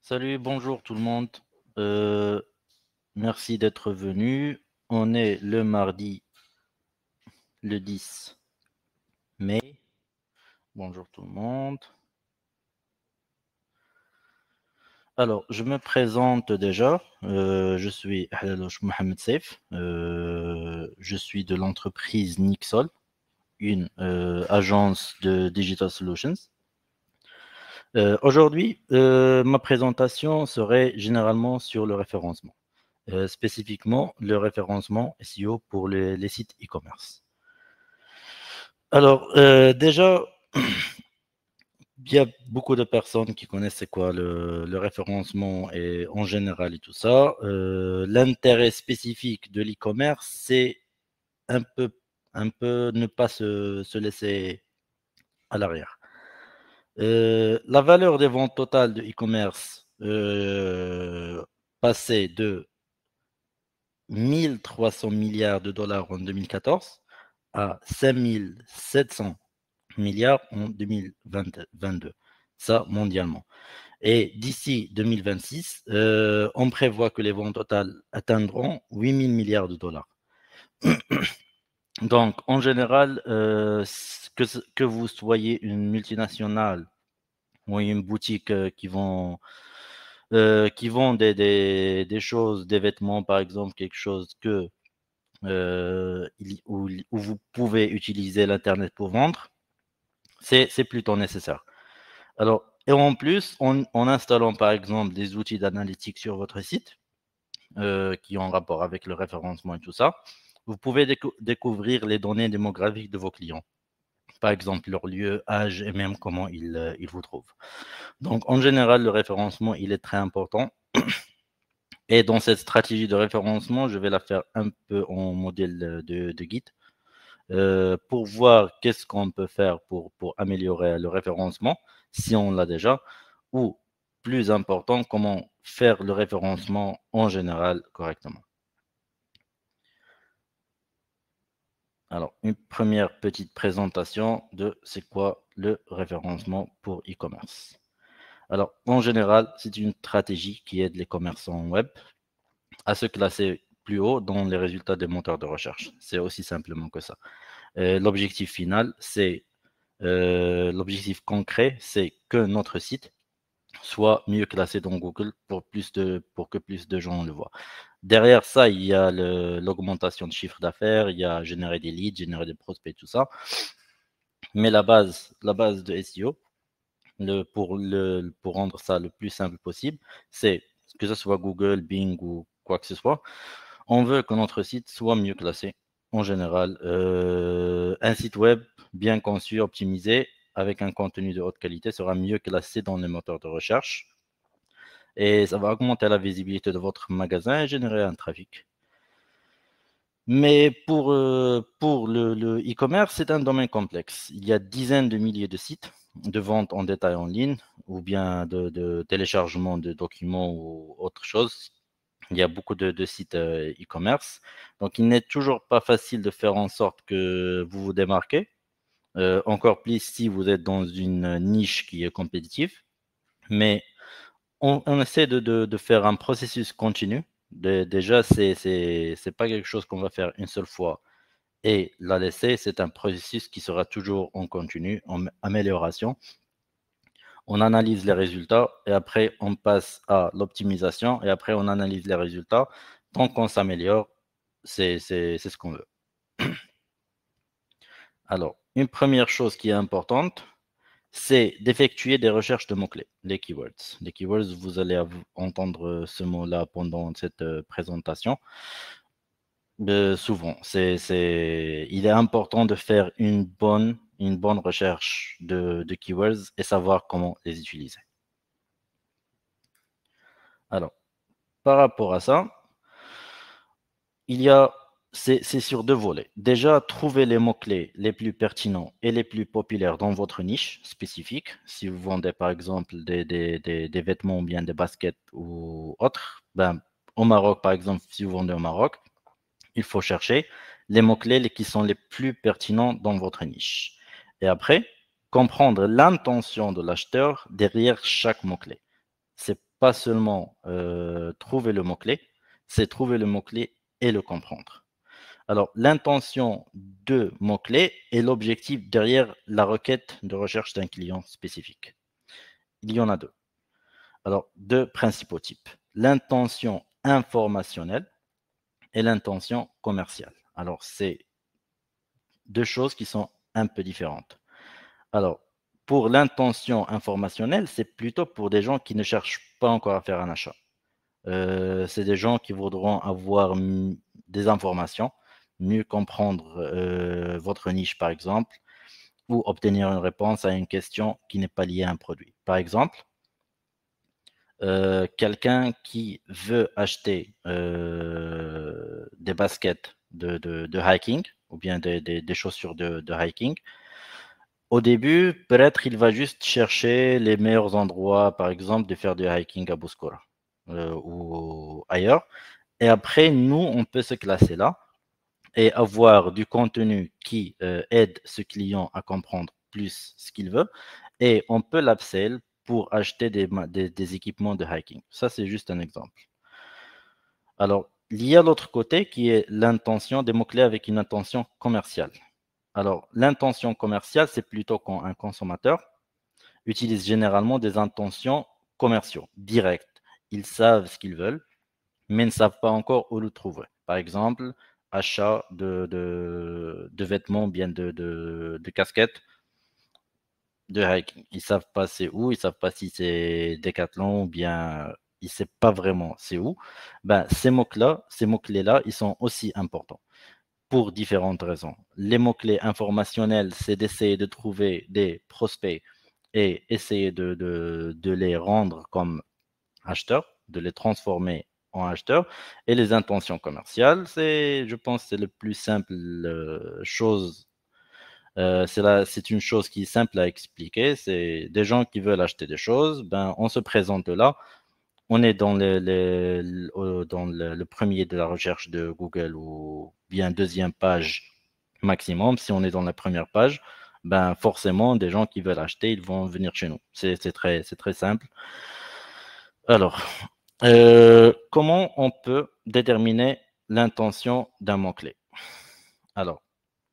Salut, bonjour tout le monde. Euh, Merci d'être venu. On est le mardi, le 10 mai. Bonjour tout le monde. Alors, je me présente déjà. Je suis Halalouch Mohamed Seif. Je suis de l'entreprise Nixol, une agence de Digital Solutions. Aujourd'hui, ma présentation serait généralement sur le référencement. Spécifiquement le référencement SEO pour les sites e-commerce. Alors, déjà, il y a beaucoup de personnes qui connaissent c'est quoi le référencement et en général et tout ça. L'intérêt spécifique de l'e-commerce, c'est un peu, un peu ne pas se laisser à l'arrière. La valeur des ventes totales de e-commerce passait de 1300 milliards de dollars en 2014 à 5700 milliards en 2022. Ça, mondialement. Et d'ici 2026, on prévoit que les ventes totales atteindront 8000 milliards de dollars. Donc, en général, que vous soyez une multinationale ou une boutique qui vend des choses, des vêtements, par exemple, quelque chose où vous pouvez utiliser l'Internet pour vendre, c'est plutôt nécessaire. Alors, et en plus, en installant par exemple des outils d'analytique sur votre site qui ont rapport avec le référencement et tout ça, vous pouvez découvrir les données démographiques de vos clients. Par exemple, leur lieu, âge et même comment ils vous trouvent. Donc, en général, le référencement, il est très important. Et dans cette stratégie de référencement, je vais la faire un peu en modèle de guide pour voir qu'est-ce qu'on peut faire pour améliorer le référencement, si on l'a déjà, ou plus important, comment faire le référencement en général correctement. Alors, une première petite présentation de c'est quoi le référencement pour e-commerce. Alors, en général, c'est une stratégie qui aide les commerçants web à se classer plus haut dans les résultats des moteurs de recherche. C'est aussi simplement que ça. L'objectif final, c'est l'objectif concret, c'est que notre site soit mieux classé dans Google pour que plus de gens le voient. Derrière ça, il y a l'augmentation de chiffre d'affaires, il y a générer des leads, générer des prospects, tout ça. Mais la base de SEO, pour rendre ça le plus simple possible, c'est que ce soit Google, Bing ou quoi que ce soit, on veut que notre site soit mieux classé. En général, un site web bien conçu, optimisé, avec un contenu de haute qualité sera mieux classé dans les moteurs de recherche et ça va augmenter la visibilité de votre magasin et générer un trafic. Mais pour le e-commerce, c'est un domaine complexe. Il y a dizaines de milliers de sites de vente en détail en ligne ou bien de téléchargement de documents ou autre chose. Il y a beaucoup de sites e-commerce. Donc, il n'est toujours pas facile de faire en sorte que vous vous démarquez. Encore plus si vous êtes dans une niche qui est compétitive. Mais on essaie de faire un processus continu. Déjà, c'est pas quelque chose qu'on va faire une seule fois et la laisser. C'est un processus qui sera toujours en continu, en amélioration. On analyse les résultats et après on passe à l'optimisation et après on analyse les résultats. Tant qu'on s'améliore, c'est ce qu'on veut. Alors, une première chose qui est importante, c'est d'effectuer des recherches de mots-clés, les keywords. Les keywords, vous allez entendre ce mot-là pendant cette présentation. Souvent, il est important de faire une bonne recherche de keywords et savoir comment les utiliser. Alors, par rapport à ça, il y a, c'est sur deux volets. Déjà, trouver les mots-clés les plus pertinents et les plus populaires dans votre niche spécifique. Si vous vendez par exemple des vêtements ou bien des baskets ou autres, ben, au Maroc par exemple, si vous vendez au Maroc, il faut chercher les mots-clés qui sont les plus pertinents dans votre niche. Et après, comprendre l'intention de l'acheteur derrière chaque mot-clé. C'est pas seulement trouver le mot-clé, c'est trouver le mot-clé et le comprendre. Alors, l'intention de mot-clé est l'objectif derrière la requête de recherche d'un client spécifique. Il y en a deux. Alors, deux principaux types. L'intention informationnelle et l'intention commerciale. Alors, c'est deux choses qui sont un peu différentes. Alors, pour l'intention informationnelle, c'est plutôt pour des gens qui ne cherchent pas encore à faire un achat. C'est des gens qui voudront avoir des informations, mieux comprendre votre niche, par exemple, ou obtenir une réponse à une question qui n'est pas liée à un produit. Par exemple, quelqu'un qui veut acheter des baskets de hiking ou bien des chaussures de hiking. Au début, peut-être il va juste chercher les meilleurs endroits, par exemple, de faire du hiking à Bouskoura ou ailleurs. Et après, nous, on peut se classer là et avoir du contenu qui aide ce client à comprendre plus ce qu'il veut. Et on peut l'upsell pour acheter des équipements de hiking. Ça, c'est juste un exemple. Alors, il y a l'autre côté qui est l'intention, des mots-clés avec une intention commerciale. Alors, l'intention commerciale, c'est plutôt quand un consommateur utilise généralement des intentions commerciaux, directes. Ils savent ce qu'ils veulent, mais ne savent pas encore où le trouver. Par exemple, achat de vêtements, bien de casquettes, de hiking. Ils ne savent pas c'est où, ils ne savent pas si c'est Decathlon ou bien ils ne savent pas vraiment c'est où. Ben, ces mots-clés-là, ils sont aussi importants pour différentes raisons. Les mots-clés informationnels, c'est d'essayer de trouver des prospects et essayer de les rendre comme acheteurs, de les transformer en acheteurs. Et les intentions commerciales, je pense, c'est le plus simple chose. C'est une chose qui est simple à expliquer. C'est des gens qui veulent acheter des choses. Ben, on se présente là. On est dans le premier de la recherche de Google ou bien deuxième page maximum. Si on est dans la première page, ben forcément, des gens qui veulent acheter, ils vont venir chez nous. C'est très simple. Alors, comment on peut déterminer l'intention d'un mot-clé? Alors,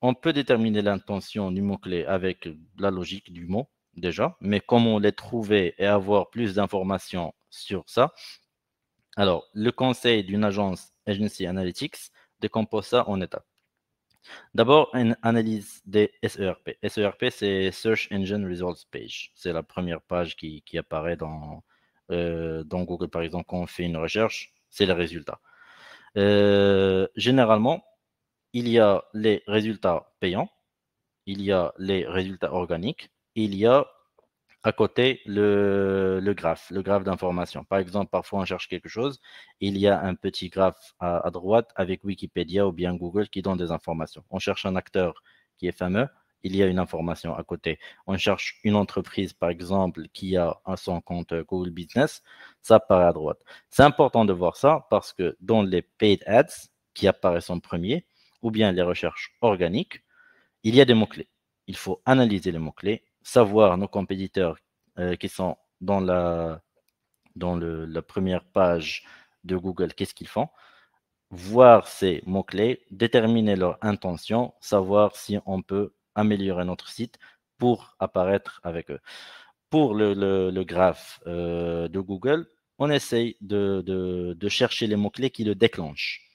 on peut déterminer l'intention du mot-clé avec la logique du mot, déjà, mais comment les trouver et avoir plus d'informations sur ça? Alors, le conseil d'une agence Agency Analytics décompose ça en étapes. D'abord, une analyse des SERP. SERP, c'est Search Engine Results Page. C'est la première page qui apparaît dans Google, par exemple, quand on fait une recherche, c'est les résultats. Généralement, il y a les résultats payants, il y a les résultats organiques, il y a à côté le graphe d'information. Par exemple, parfois on cherche quelque chose, il y a un petit graphe à droite avec Wikipédia ou bien Google qui donne des informations. On cherche un acteur qui est fameux, il y a une information à côté. On cherche une entreprise, par exemple, qui a son compte Google Business, ça apparaît à droite. C'est important de voir ça parce que dans les paid ads qui apparaissent en premier, ou bien les recherches organiques, il y a des mots-clés. Il faut analyser les mots-clés, savoir nos compétiteurs qui sont dans la première page de Google, qu'est-ce qu'ils font, voir ces mots-clés, déterminer leur intention, savoir si on peut améliorer notre site pour apparaître avec eux. Pour le graphe de Google, on essaye de chercher les mots-clés qui le déclenchent.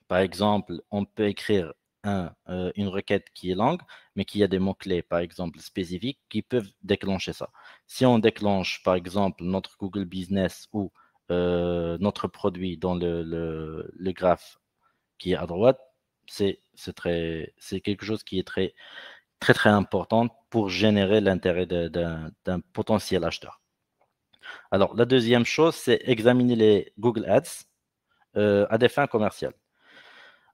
Par exemple, on peut écrire une requête qui est longue, mais qui a des mots-clés, par exemple, spécifiques, qui peuvent déclencher ça. Si on déclenche, par exemple, notre Google Business ou notre produit dans le graphe qui est à droite, c'est quelque chose qui est très important pour générer l'intérêt d'un potentiel acheteur. Alors, la deuxième chose, c'est examiner les Google Ads à des fins commerciales.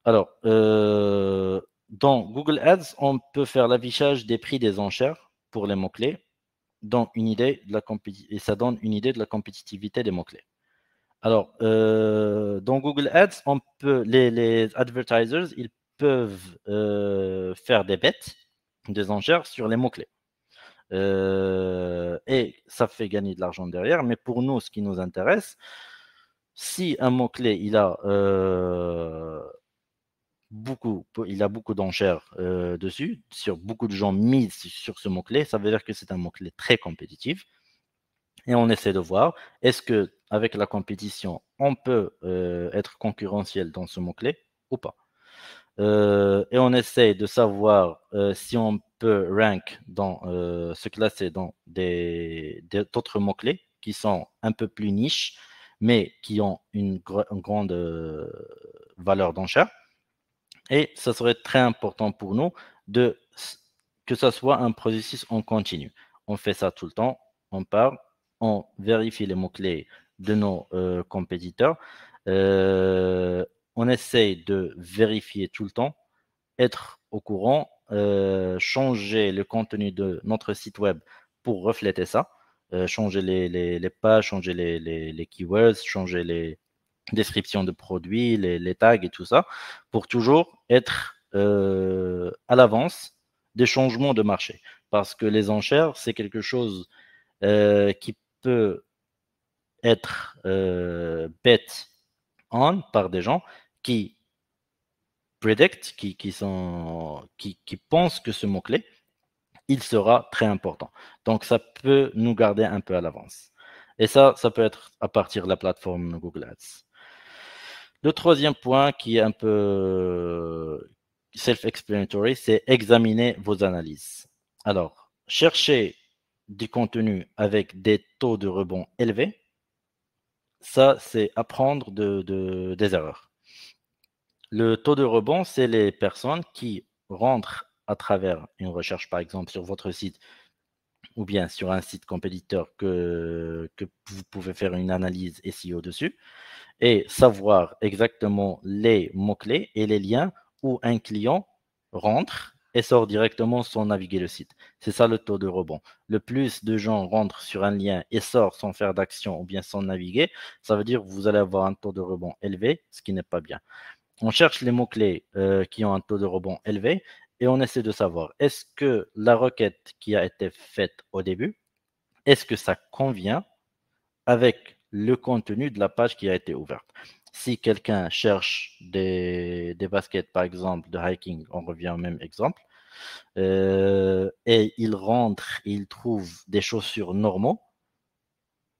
Alors, dans Google Ads, on peut faire l'affichage des prix des enchères pour les mots-clés, et ça donne une idée de la compétitivité des mots-clés. Alors, dans Google Ads, les advertisers, ils peuvent faire des bets, des enchères sur les mots-clés. et ça fait gagner de l'argent derrière. Mais pour nous, ce qui nous intéresse, si un mot-clé, il a beaucoup d'enchères dessus, beaucoup de gens misent sur ce mot-clé, ça veut dire que c'est un mot-clé très compétitif. Et on essaie de voir, est-ce que avec la compétition, on peut être concurrentiel dans ce mot-clé ou pas. Et on essaie de savoir si on peut se classer dans d'autres mots-clés qui sont un peu plus niches, mais qui ont une grande valeur d'enchère. Et ça serait très important pour nous que ça soit un processus en continu. On fait ça tout le temps, on parle, on vérifie les mots-clés de nos compétiteurs. On essaye de vérifier tout le temps, être au courant, changer le contenu de notre site web pour refléter ça, changer les pages, changer les keywords, changer les descriptions de produits, les tags et tout ça, pour toujours être à l'avance des changements de marché. Parce que les enchères, c'est quelque chose qui peut être bet on par des gens qui predict, qui pensent que ce mot-clé, il sera très important. Donc, ça peut nous garder un peu à l'avance. Et ça peut être à partir de la plateforme Google Ads. Le troisième point qui est un peu self-explanatory, c'est examiner vos analyses. Alors, chercher du contenu avec des taux de rebond élevés, ça, c'est apprendre des erreurs. Le taux de rebond, c'est les personnes qui rentrent à travers une recherche, par exemple, sur votre site ou bien sur un site compétiteur que vous pouvez faire une analyse SEO dessus et savoir exactement les mots-clés et les liens où un client rentre et sort directement sans naviguer le site. C'est ça le taux de rebond. Le plus de gens rentrent sur un lien et sortent sans faire d'action ou bien sans naviguer, ça veut dire que vous allez avoir un taux de rebond élevé, ce qui n'est pas bien. On cherche les mots-clés qui ont un taux de rebond élevé et on essaie de savoir est-ce que la requête qui a été faite au début, est-ce que ça convient avec le contenu de la page qui a été ouverte. Si quelqu'un cherche des baskets, par exemple, de hiking, on revient au même exemple, et il rentre et il trouve des chaussures normaux,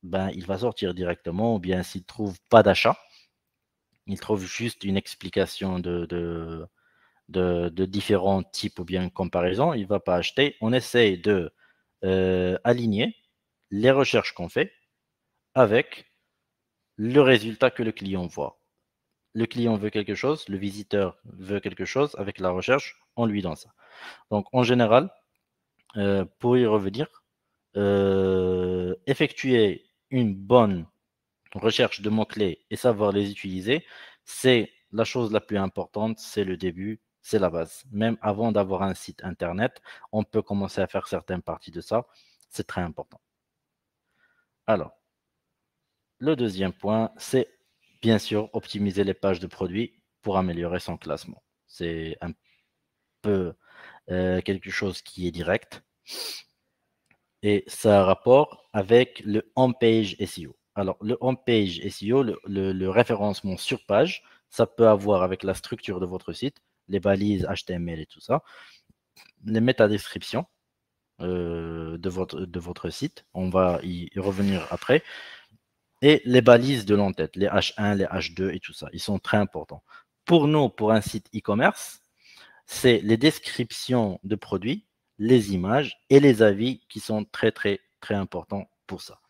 ben, il va sortir directement, ou bien s'il ne trouve pas d'achat, il trouve juste une explication de différents types ou bien comparaisons, il ne va pas acheter. On essaye de aligner les recherches qu'on fait avec le résultat que le client voit. Le client veut quelque chose, le visiteur veut quelque chose, avec la recherche, on lui donne ça. Donc, en général, pour y revenir, effectuer une bonne recherche de mots-clés et savoir les utiliser, c'est la chose la plus importante, c'est le début, c'est la base. Même avant d'avoir un site internet, on peut commencer à faire certaines parties de ça. C'est très important. Alors, le deuxième point, c'est bien sûr optimiser les pages de produits pour améliorer son classement. C'est un peu quelque chose qui est direct et ça a rapport avec le on-page SEO. Alors, le on-page SEO, le référencement sur page, ça peut avoir avec la structure de votre site, les balises HTML et tout ça, les métadescriptions de votre site. On va y revenir après. Et les balises de l'entête, les H1, les H2 et tout ça, ils sont très importants. Pour nous, pour un site e-commerce, c'est les descriptions de produits, les images et les avis qui sont très, très, très importants pour ça.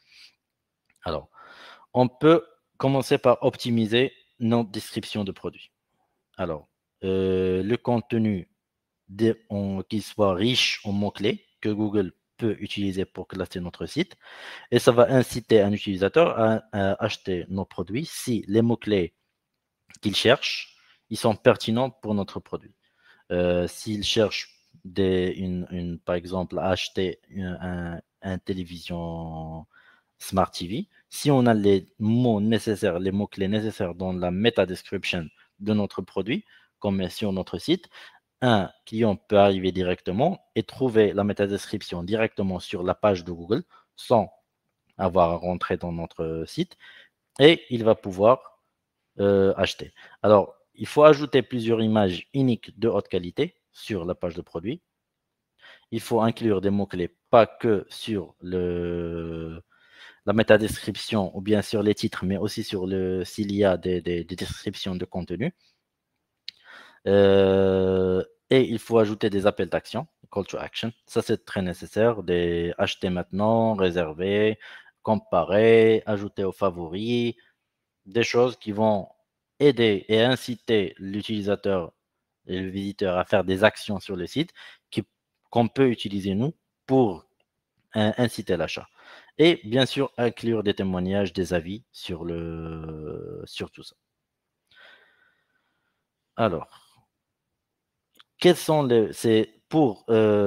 Alors, on peut commencer par optimiser nos descriptions de produits. Alors, le contenu qu'il soit riche en mots-clés que Google peut utiliser pour classer notre site. Et ça va inciter un utilisateur à acheter nos produits si les mots-clés qu'il cherche, ils sont pertinents pour notre produit. S'il cherche par exemple, à acheter un télévision Smart TV, si on a les mots nécessaires, les mots-clés nécessaires dans la meta description de notre produit, comme sur notre site, un client peut arriver directement et trouver la métadescription directement sur la page de Google sans avoir à rentrer dans notre site et il va pouvoir acheter. Alors, il faut ajouter plusieurs images uniques de haute qualité sur la page de produit. Il faut inclure des mots-clés, pas que sur la métadescription ou bien sur les titres, mais aussi s'il y a des descriptions de contenu. Et il faut ajouter des appels d'action, call to action. Ça, c'est très nécessaire. Des acheter maintenant, réserver, comparer, ajouter aux favoris, des choses qui vont aider et inciter l'utilisateur et le visiteur à faire des actions sur le site qu'on peut utiliser nous pour inciter l'achat. Et bien sûr, inclure des témoignages, des avis sur tout ça. Alors, pour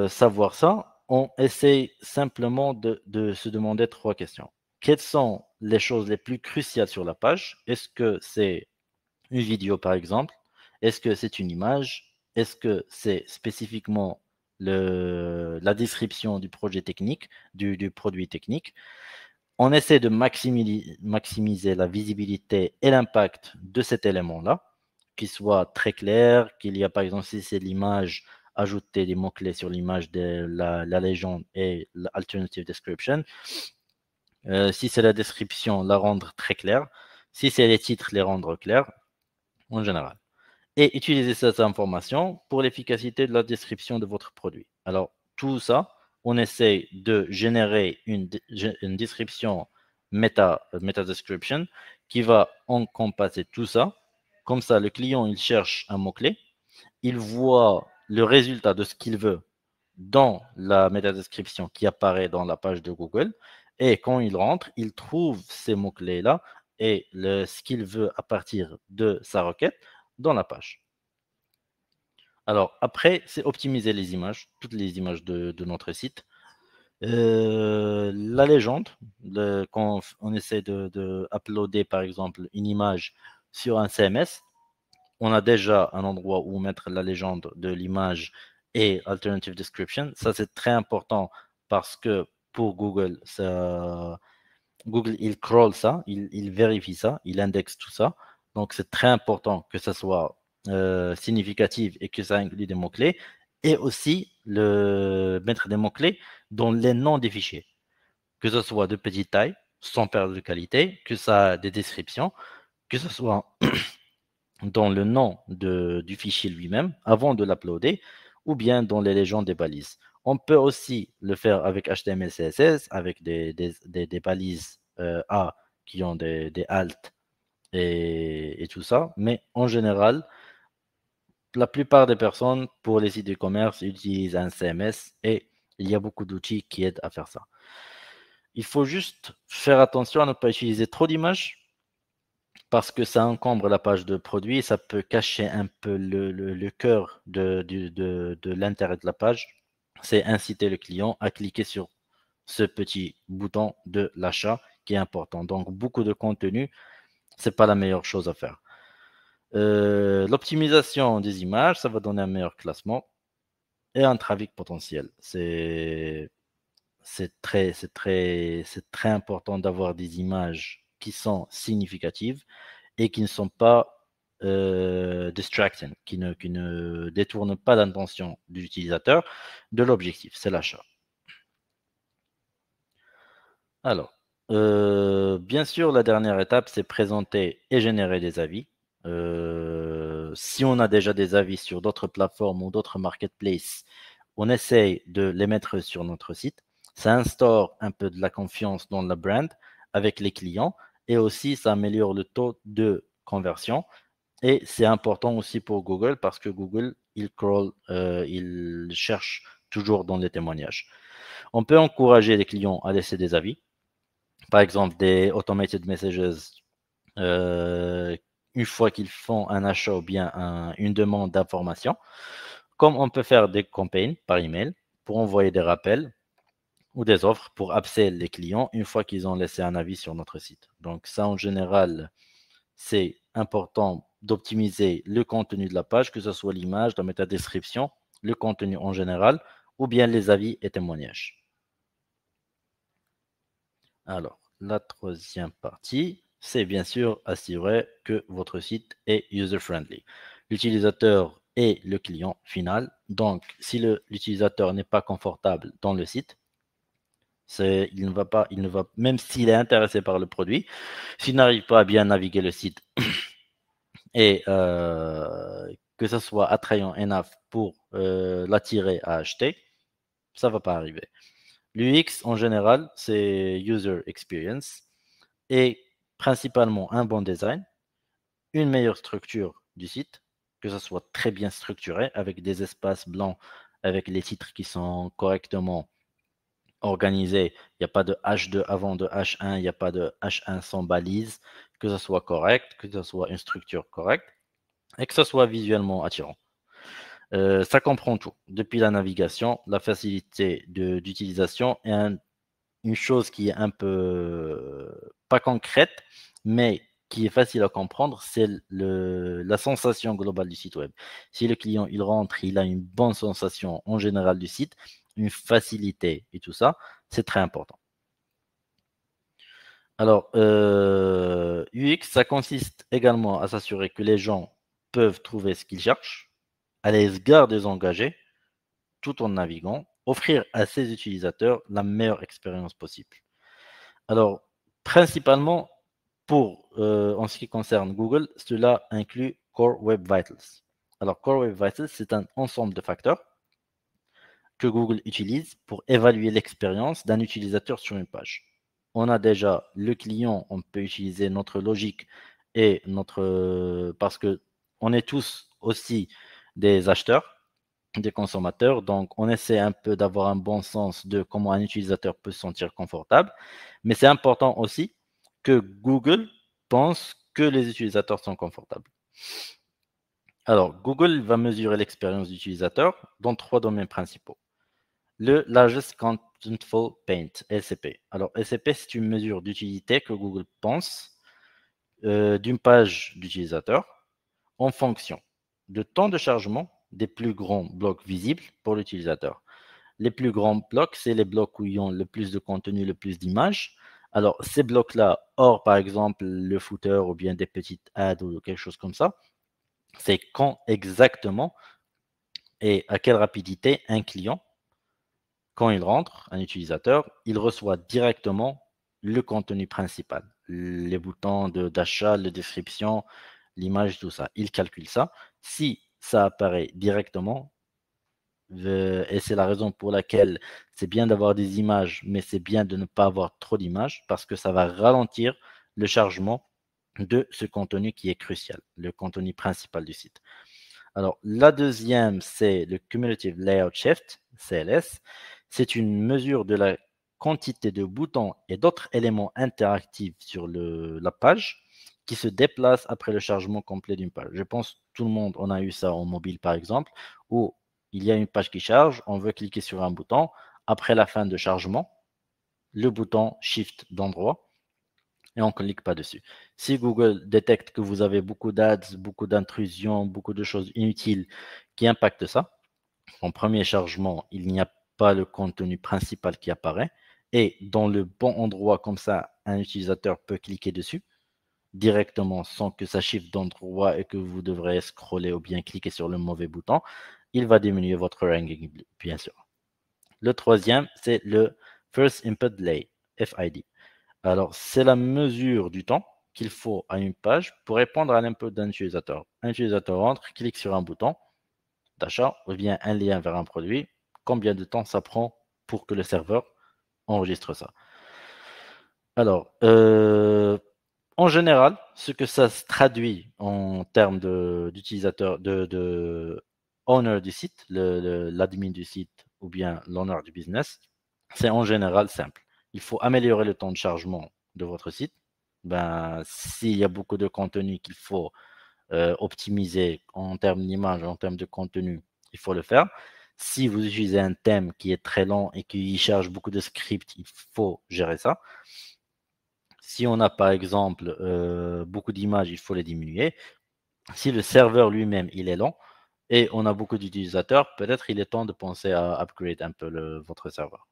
savoir ça, on essaye simplement de se demander 3 questions. Quelles sont les choses les plus cruciales sur la page? Est-ce que c'est une vidéo, par exemple? Est-ce que c'est une image? Est-ce que c'est spécifiquement la description du projet technique, du produit technique? On essaie de maximiser la visibilité et l'impact de cet élément-là, qu'il soit très clair, qu'il y a par exemple, si c'est l'image, ajouter des mots-clés sur l'image de la légende et l'alternative description. Si c'est la description, la rendre très claire. Si c'est les titres, les rendre clairs en général. Et utiliser cette information pour l'efficacité de la description de votre produit. Alors, tout ça, on essaie de générer une description meta description qui va encompasser tout ça. Comme ça, le client, il cherche un mot-clé, il voit le résultat de ce qu'il veut dans la meta description qui apparaît dans la page de Google. Et quand il rentre, il trouve ces mots-clés-là et ce qu'il veut à partir de sa requête dans la page. Alors, après, c'est optimiser les images, toutes les images de notre site. La légende, quand on essaie de uploader, par exemple, une image sur un CMS, on a déjà un endroit où mettre la légende de l'image et alternative description. Ça, c'est très important parce que pour Google, Google, il crawl ça, il vérifie ça, il indexe tout ça. Donc, c'est très important que ça soit significatif et que ça inclut des mots-clés. Et aussi, mettre des mots-clés dans les noms des fichiers. Que ce soit de petite taille, sans perdre de qualité, que ça a des descriptions, que ce soit dans le nom du fichier lui-même avant de l'uploader ou bien dans les légendes des balises. On peut aussi le faire avec HTML, CSS, avec des balises A qui ont des alt et tout ça. Mais en général, la plupart des personnes pour les sites de commerce utilisent un CMS et il y a beaucoup d'outils qui aident à faire ça. Il faut juste faire attention à ne pas utiliser trop d'images parce que ça encombre la page de produit, ça peut cacher un peu le cœur de l'intérêt de la page. C'est inciter le client à cliquer sur ce petit bouton de l'achat qui est important. Donc, beaucoup de contenu, ce n'est pas la meilleure chose à faire. L'optimisation des images, ça va donner un meilleur classement et un trafic potentiel. C'est très important d'avoir des images qui sont significatives et qui ne sont pas distracting, qui ne détournent pas l'attention de l'utilisateur de l'objectif, c'est l'achat. Alors, bien sûr, la dernière étape, c'est présenter et générer des avis. Si on a déjà des avis sur d'autres plateformes ou d'autres marketplaces, on essaye de les mettre sur notre site. Ça instaure un peu de la confiance dans la brand avec les clients et aussi ça améliore le taux de conversion. Et c'est important aussi pour Google parce que Google, il crawl, il cherche toujours dans les témoignages. On peut encourager les clients à laisser des avis. Par exemple, des automated messages une fois qu'ils font un achat ou bien une demande d'information. Comme on peut faire des campagnes par email pour envoyer des rappels ou des offres pour upsell les clients une fois qu'ils ont laissé un avis sur notre site. Donc ça, en général, c'est important d'optimiser le contenu de la page, que ce soit l'image, la métadescription, le contenu en général, ou bien les avis et témoignages. Alors, la troisième partie, c'est bien sûr assurer que votre site est user-friendly. L'utilisateur est le client final. Donc, si l'utilisateur n'est pas confortable dans le site, il ne va, même s'il est intéressé par le produit, s'il n'arrive pas à bien naviguer le site et que ce soit attrayant enough pour l'attirer à acheter, ça ne va pas arriver. L'UX, en général, c'est User Experience et principalement un bon design, une meilleure structure du site, que ce soit très bien structuré, avec des espaces blancs, avec les titres qui sont correctement organisés. Il n'y a pas de H2 avant de H1, il n'y a pas de H1 sans balise, que ce soit correct, que ce soit une structure correcte et que ce soit visuellement attirant. Ça comprend tout, depuis la navigation, la facilité d'utilisation et une chose qui est un peu pas concrète, mais qui est facile à comprendre, c'est la sensation globale du site web. Si le client il rentre, il a une bonne sensation en général du site, une facilité et tout ça, c'est très important. Alors, UX, ça consiste également à s'assurer que les gens peuvent trouver ce qu'ils cherchent, à les garder engagés tout en naviguant, offrir à ses utilisateurs la meilleure expérience possible. Alors, principalement, en ce qui concerne Google, cela inclut Core Web Vitals. Alors, Core Web Vitals, c'est un ensemble de facteurs que Google utilise pour évaluer l'expérience d'un utilisateur sur une page. On a déjà le client, on peut utiliser notre logique et parce que on est tous aussi des acheteurs, des consommateurs, donc on essaie un peu d'avoir un bon sens de comment un utilisateur peut se sentir confortable, mais c'est important aussi que Google pense que les utilisateurs sont confortables. Alors, Google va mesurer l'expérience d'utilisateur dans 3 domaines principaux. Le Largest Contentful Paint, LCP. Alors, LCP, c'est une mesure d'utilité que Google pense d'une page d'utilisateur en fonction de temps de chargement des plus grands blocs visibles pour l'utilisateur. Les plus grands blocs, c'est les blocs où ils ont le plus de contenu, le plus d'images. Alors, ces blocs-là, hors par exemple le footer ou bien des petites ads ou quelque chose comme ça, c'est quand exactement et à quelle rapidité un client, quand il rentre, un utilisateur, il reçoit directement le contenu principal, les boutons d'achat, la description, l'image, tout ça. Il calcule ça. Si ça apparaît directement, et c'est la raison pour laquelle c'est bien d'avoir des images, mais c'est bien de ne pas avoir trop d'images parce que ça va ralentir le chargement de ce contenu qui est crucial, le contenu principal du site. Alors, la deuxième, c'est le Cumulative Layout Shift, CLS. C'est une mesure de la quantité de boutons et d'autres éléments interactifs sur la page qui se déplacent après le chargement complet d'une page. Je pense que tout le monde en a eu ça en mobile, par exemple, où il y a une page qui charge, on veut cliquer sur un bouton. Après la fin de chargement, le bouton shift d'endroit et on ne clique pas dessus. Si Google détecte que vous avez beaucoup d'ads, beaucoup d'intrusions, beaucoup de choses inutiles qui impactent ça, en premier chargement, il n'y a pas le contenu principal qui apparaît. Et dans le bon endroit, comme ça, un utilisateur peut cliquer dessus directement sans que ça shift d'endroit et que vous devrez scroller ou bien cliquer sur le mauvais bouton. Il va diminuer votre ranking, bien sûr. Le troisième, c'est le First Input Delay, FID. Alors, c'est la mesure du temps qu'il faut à une page pour répondre à l'input d'un utilisateur. Un utilisateur entre, clique sur un bouton d'achat ou bien un lien vers un produit. Combien de temps ça prend pour que le serveur enregistre ça? Alors, en général, ce que ça se traduit en termes d'utilisateur, de owner du site, l'admin du site ou bien l'owner du business, c'est en général simple. Il faut améliorer le temps de chargement de votre site. Ben, s'il y a beaucoup de contenu qu'il faut optimiser en termes d'image, en termes de contenu, il faut le faire. Si vous utilisez un thème qui est très long et qui charge beaucoup de scripts, il faut gérer ça. Si on a par exemple beaucoup d'images, il faut les diminuer. Si le serveur lui-même, il est lent et on a beaucoup d'utilisateurs, peut-être il est temps de penser à upgrade un peu votre serveur.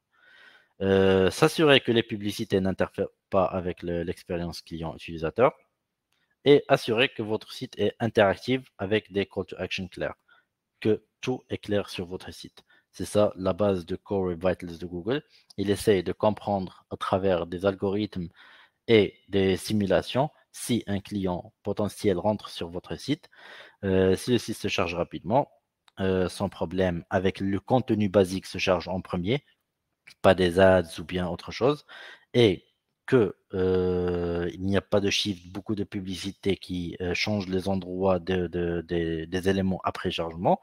S'assurer que les publicités n'interfèrent pas avec l'expérience client-utilisateur et assurer que votre site est interactif avec des call to action clairs, que tout est clair sur votre site. C'est ça la base de Core Web Vitals de Google. Il essaye de comprendre à travers des algorithmes et des simulations si un client potentiel rentre sur votre site, si le site se charge rapidement, sans problème, avec le contenu basique se charge en premier, pas des ads ou bien autre chose, et que il n'y a pas de shift, beaucoup de publicité qui change les endroits des éléments après chargement,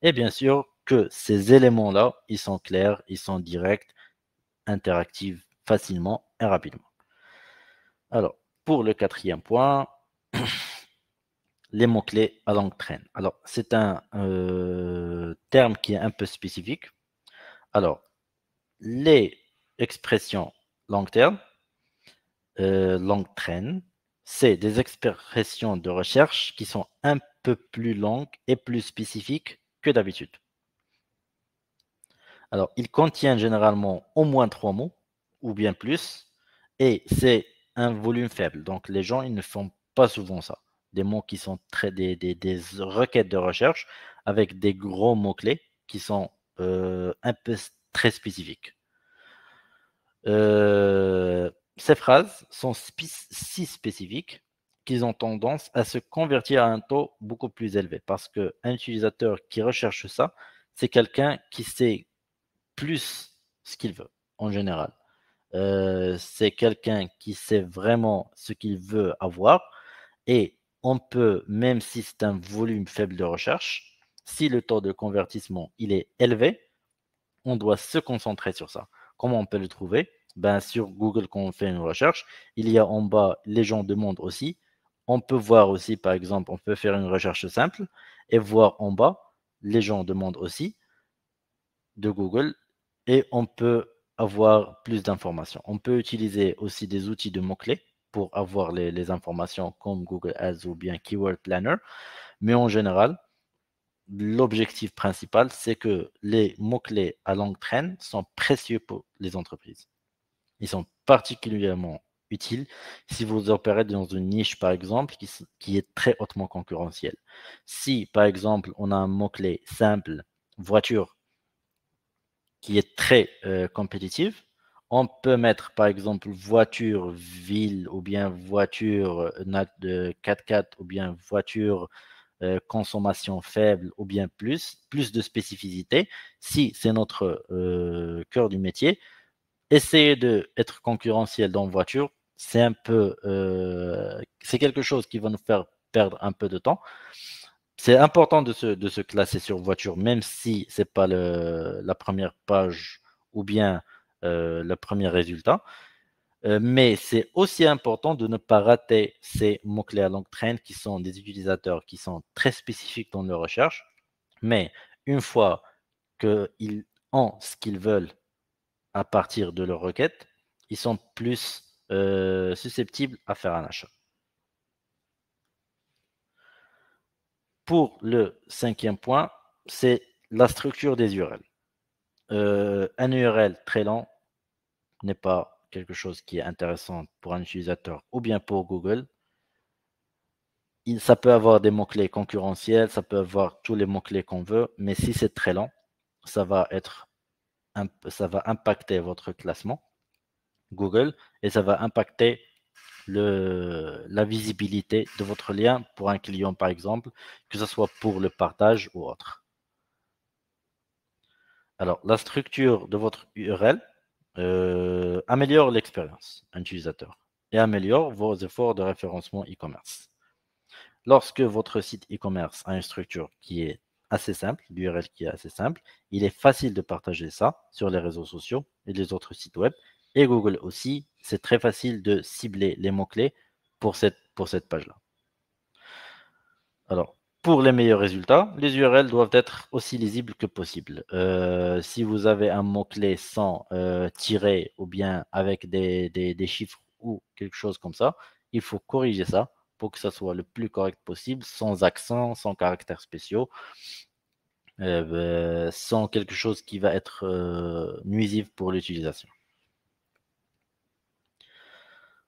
et bien sûr que ces éléments-là, ils sont clairs, ils sont directs, interactifs facilement et rapidement. Alors, pour le quatrième point, les mots-clés à longue traîne. Alors, c'est un terme qui est un peu spécifique. Alors, les expressions long terme, longue traîne, c'est des expressions de recherche qui sont un peu plus longues et plus spécifiques que d'habitude. Alors, ils contiennent généralement au moins 3 mots ou bien plus, et c'est un volume faible. Donc, les gens, ils ne font pas souvent ça. Des mots qui sont des requêtes de recherche avec des gros mots-clés qui sont un peu très spécifiques. Ces phrases sont si spécifiques qu'ils ont tendance à se convertir à un taux beaucoup plus élevé parce qu'un utilisateur qui recherche ça, c'est quelqu'un qui sait plus ce qu'il veut en général. C'est quelqu'un qui sait vraiment ce qu'il veut avoir et on peut, même si c'est un volume faible de recherche, si le taux de convertissement il est élevé, on doit se concentrer sur ça. Comment on peut le trouver? Ben, sur Google, quand on fait une recherche, il y a en bas, les gens demandent aussi. On peut voir aussi, par exemple, on peut faire une recherche simple et voir en bas, les gens demandent aussi de Google et on peut avoir plus d'informations. On peut utiliser aussi des outils de mots-clés pour avoir les informations comme Google Ads ou bien Keyword Planner. Mais en général, l'objectif principal, c'est que les mots-clés à longue traîne sont précieux pour les entreprises. Ils sont particulièrement utiles si vous opérez dans une niche, par exemple, qui est très hautement concurrentielle. Si, par exemple, on a un mot-clé simple, voiture, qui est très compétitif, on peut mettre, par exemple, voiture, ville, ou bien voiture de 4x4, ou bien voiture consommation faible ou bien plus de spécificité, si c'est notre cœur du métier, essayer d'être concurrentiel dans voiture, c'est un peu, c'est quelque chose qui va nous faire perdre un peu de temps. C'est important de se classer sur voiture, même si c'est pas la première page ou bien le premier résultat. Mais c'est aussi important de ne pas rater ces mots-clés à longue traîne qui sont des utilisateurs qui sont très spécifiques dans leur recherche. Mais une fois qu'ils ont ce qu'ils veulent à partir de leur requête, ils sont plus susceptibles à faire un achat. Pour le cinquième point, c'est la structure des URL. Un URL très lent n'est pas quelque chose qui est intéressant pour un utilisateur ou bien pour Google. Ça peut avoir des mots-clés concurrentiels, ça peut avoir tous les mots-clés qu'on veut, mais si c'est très lent, ça va impacter votre classement Google et ça va impacter la visibilité de votre lien pour un client, par exemple, que ce soit pour le partage ou autre. Alors, la structure de votre URL améliore l'expérience utilisateur et améliore vos efforts de référencement e-commerce. Lorsque votre site e-commerce a une structure qui est assez simple, l'URL qui est assez simple, il est facile de partager ça sur les réseaux sociaux et les autres sites web. Et Google aussi, c'est très facile de cibler les mots-clés pour cette page-là. Alors, pour les meilleurs résultats, les URL doivent être aussi lisibles que possible. Si vous avez un mot-clé sans tiret ou bien avec des chiffres ou quelque chose comme ça, il faut corriger ça pour que ça soit le plus correct possible, sans accent, sans caractères spéciaux, sans quelque chose qui va être nuisible pour l'utilisation.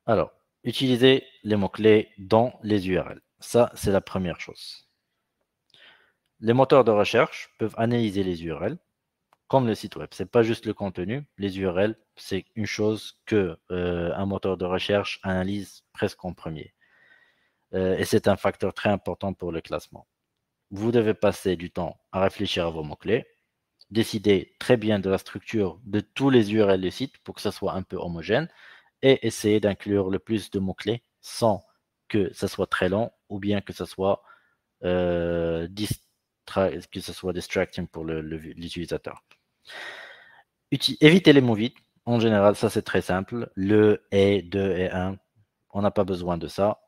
Alors, utiliser les mots-clés dans les URL. Ça, c'est la première chose. Les moteurs de recherche peuvent analyser les URL comme le site web. Ce n'est pas juste le contenu. Les URL, c'est une chose que un moteur de recherche analyse presque en premier. Et c'est un facteur très important pour le classement. Vous devez passer du temps à réfléchir à vos mots-clés, décider très bien de la structure de tous les URL du site pour que ça soit un peu homogène et essayer d'inclure le plus de mots-clés sans que ça soit très long ou bien que ça soit, distracting pour l'utilisateur. Évitez les mots vides. En général, ça c'est très simple. Le, et, de et un, on n'a pas besoin de ça.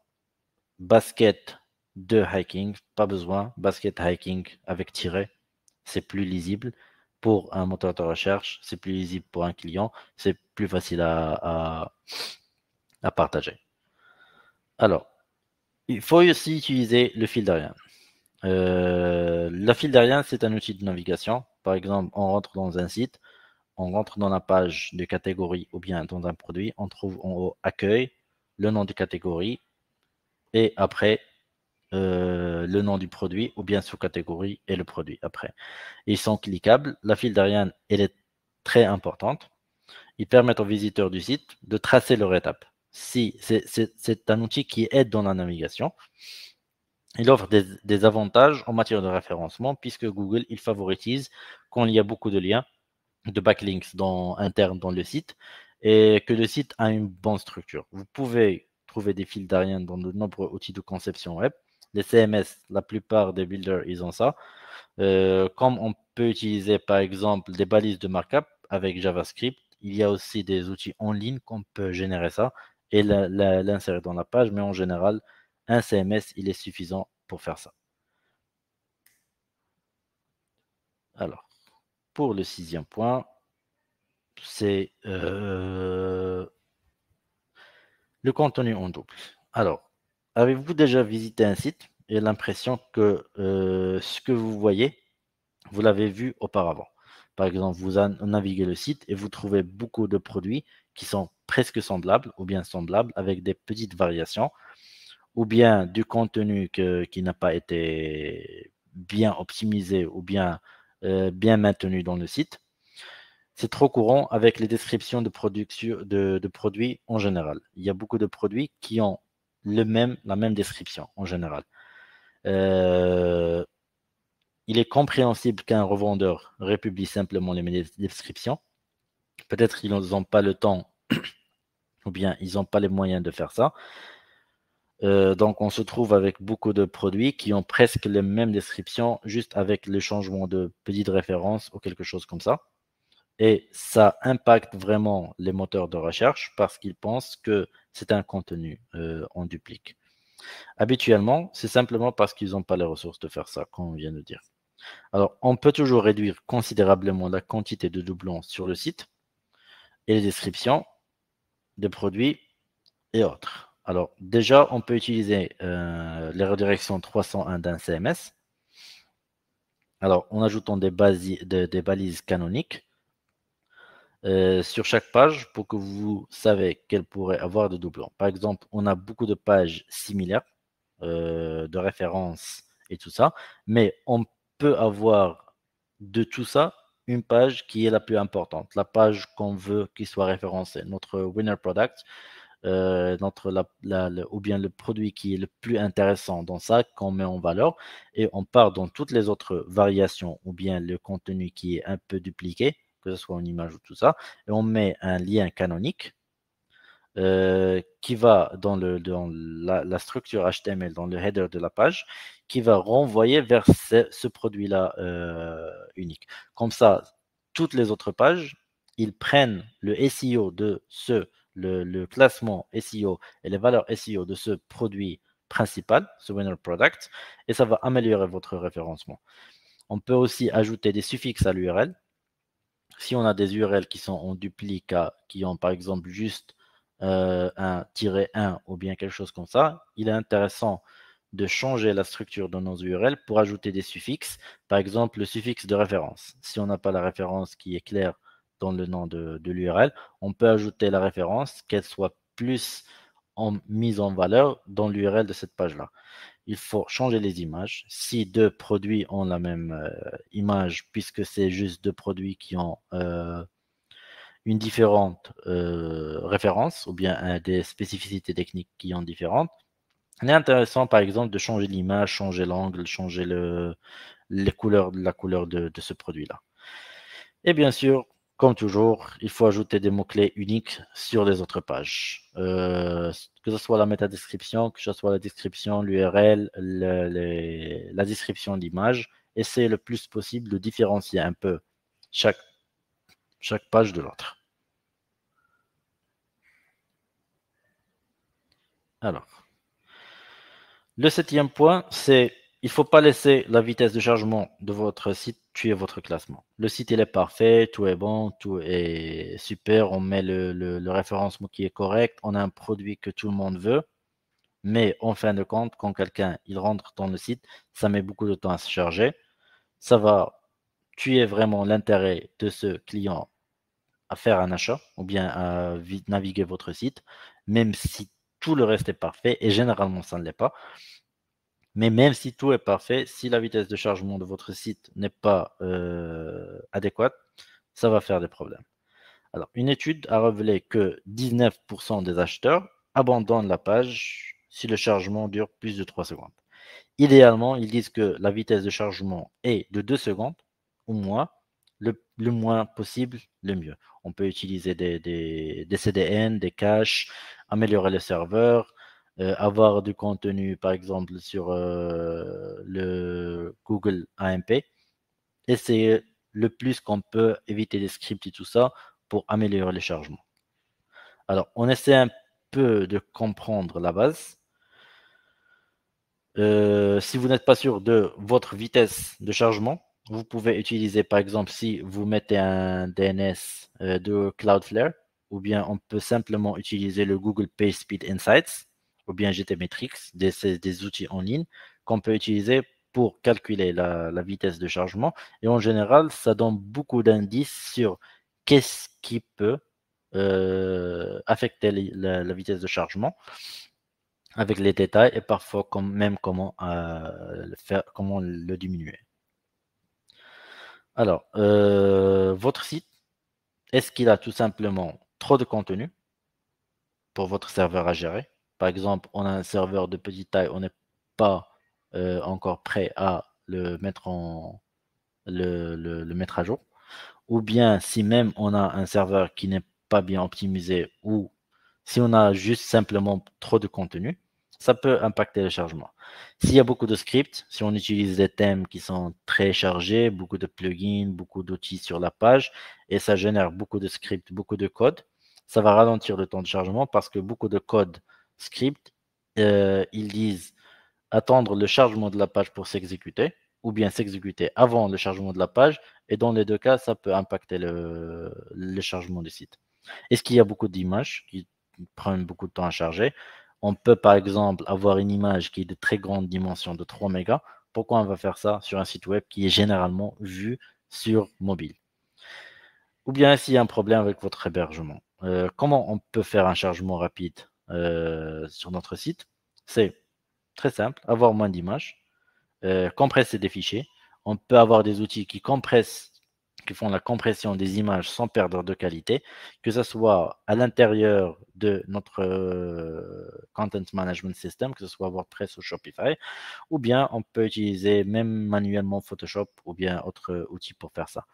Basket de hiking, pas besoin. Basket hiking avec tiret, c'est plus lisible. Pour un moteur de recherche, c'est plus lisible pour un client, c'est plus facile à partager. Alors, il faut aussi utiliser le fil d'Ariane. Le fil d'Ariane, c'est un outil de navigation. Par exemple, on rentre dans un site, on rentre dans la page de catégorie ou bien dans un produit, on trouve en haut accueil, le nom de catégorie et après le nom du produit ou bien sous-catégorie et le produit après. Ils sont cliquables. La file d'Ariane, elle est très importante. Ils permettent aux visiteurs du site de tracer leur étape. Si c'est un outil qui aide dans la navigation. Il offre des avantages en matière de référencement puisque Google, il favorise quand il y a beaucoup de liens, de backlinks internes dans le site et que le site a une bonne structure. Vous pouvez trouver des fils d'Ariane dans de nombreux outils de conception web. Les CMS, la plupart des builders, ils ont ça. Comme on peut utiliser par exemple des balises de markup avec JavaScript, il y a aussi des outils en ligne qu'on peut générer ça et l'insérer dans la page, mais en général, un CMS, il est suffisant pour faire ça. Alors, pour le 6e point, c'est le contenu en double. Alors, avez-vous déjà visité un site et l'impression que ce que vous voyez, vous l'avez vu auparavant? Par exemple, vous naviguez le site et vous trouvez beaucoup de produits qui sont presque semblables ou bien semblables avec des petites variations ou bien du contenu qui n'a pas été bien optimisé ou bien maintenu dans le site. C'est trop courant avec les descriptions de produits en général. Il y a beaucoup de produits qui ont la même description en général. Il est compréhensible qu'un revendeur republie simplement les mêmes descriptions. Peut-être qu'ils n'ont pas le temps ou bien ils n'ont pas les moyens de faire ça. Donc, on se trouve avec beaucoup de produits qui ont presque les mêmes descriptions, juste avec le changement de petites références ou quelque chose comme ça. Et ça impacte vraiment les moteurs de recherche parce qu'ils pensent que c'est un contenu en duplique. Habituellement, c'est simplement parce qu'ils n'ont pas les ressources de faire ça, comme on vient de dire. Alors, on peut toujours réduire considérablement la quantité de doublons sur le site et les descriptions des produits et autres. Alors, déjà, on peut utiliser les redirections 301 d'un CMS. Alors, en ajoutant des balises canoniques sur chaque page pour que vous savez qu'elle pourrait avoir de doublons. Par exemple, on a beaucoup de pages similaires de références et tout ça, mais on peut avoir de tout ça une page qui est la plus importante, la page qu'on veut qu'il soit référencée, notre winner product, ou bien le produit qui est le plus intéressant dans ça qu'on met en valeur et on part dans toutes les autres variations ou bien le contenu qui est un peu dupliqué, que ce soit en image ou tout ça, et on met un lien canonique qui va dans la structure HTML, dans le header de la page, qui va renvoyer vers ce produit-là unique. Comme ça, toutes les autres pages, ils prennent le SEO de le classement SEO et les valeurs SEO de ce produit principal, ce winner product, et ça va améliorer votre référencement. On peut aussi ajouter des suffixes à l'URL. Si on a des URL qui sont en duplicat, qui ont par exemple juste un -1 ou bien quelque chose comme ça, il est intéressant de changer la structure de nos URL pour ajouter des suffixes, par exemple le suffixe de référence. Si on n'a pas la référence qui est claire dans le nom de l'URL, on peut ajouter la référence, qu'elle soit plus mise en valeur dans l'URL de cette page-là. Il faut changer les images. Si deux produits ont la même image, puisque c'est juste deux produits qui ont une différente référence ou bien des spécificités techniques qui ont différentes, il est intéressant, par exemple, de changer l'image, changer l'angle, changer les couleurs, la couleur de ce produit-là. Et bien sûr, comme toujours, il faut ajouter des mots-clés uniques sur les autres pages. Que ce soit la métadescription, que ce soit la description, l'URL, la description d'image, essayez le plus possible de différencier un peu chaque page de l'autre. Alors, le 7e point, c'est il ne faut pas laisser la vitesse de chargement de votre site tuer votre classement. Le site, il est parfait, tout est bon, tout est super, on met le référencement qui est correct, on a un produit que tout le monde veut, mais en fin de compte, quand quelqu'un il rentre dans le site, ça met beaucoup de temps à se charger, ça va tuer vraiment l'intérêt de ce client à faire un achat ou bien à naviguer votre site, même si tout le reste est parfait, et généralement ça ne l'est pas. Mais même si tout est parfait, si la vitesse de chargement de votre site n'est pas adéquate, ça va faire des problèmes. Alors, une étude a révélé que 19% des acheteurs abandonnent la page si le chargement dure plus de 3 secondes. Idéalement, ils disent que la vitesse de chargement est de 2 secondes ou moins, le moins possible, le mieux. On peut utiliser des CDN, des caches, améliorer le serveur, avoir du contenu, par exemple, sur le Google AMP. Essayer le plus qu'on peut éviter les scripts et tout ça pour améliorer les chargements. Alors, on essaie un peu de comprendre la base. Si vous n'êtes pas sûr de votre vitesse de chargement, vous pouvez utiliser, par exemple, si vous mettez un DNS de Cloudflare, ou bien on peut simplement utiliser le Google PageSpeed Insights, ou bien GTmetrix, des outils en ligne qu'on peut utiliser pour calculer la vitesse de chargement. Et en général, ça donne beaucoup d'indices sur qu'est-ce qui peut affecter la vitesse de chargement avec les détails et parfois même comment comment le diminuer. Alors, votre site, est-ce qu'il a tout simplement trop de contenu pour votre serveur à gérer? Par exemple, on a un serveur de petite taille, on n'est pas encore prêt à le mettre le mettre à jour. Ou bien si même on a un serveur qui n'est pas bien optimisé, ou si on a juste simplement trop de contenu, ça peut impacter le chargement. S'il y a beaucoup de scripts, si on utilise des thèmes qui sont très chargés, beaucoup de plugins, beaucoup d'outils sur la page, et ça génère beaucoup de scripts, beaucoup de code, ça va ralentir le temps de chargement parce que beaucoup de codes scripts, ils disent attendre le chargement de la page pour s'exécuter, ou bien s'exécuter avant le chargement de la page, et dans les deux cas, ça peut impacter le chargement du site. Est-ce qu'il y a beaucoup d'images qui prennent beaucoup de temps à charger? On peut par exemple avoir une image qui est de très grande dimension, de 3 mégas. Pourquoi on va faire ça sur un site web qui est généralement vu sur mobile? Ou bien s'il y a un problème avec votre hébergement. Comment on peut faire un chargement rapide sur notre site? C'est très simple, avoir moins d'images, compresser des fichiers. On peut avoir des outils qui compressent, qui font la compression des images sans perdre de qualité, que ce soit à l'intérieur de notre Content Management System, que ce soit WordPress ou Shopify, ou bien on peut utiliser même manuellement Photoshop ou bien autre outil pour faire ça.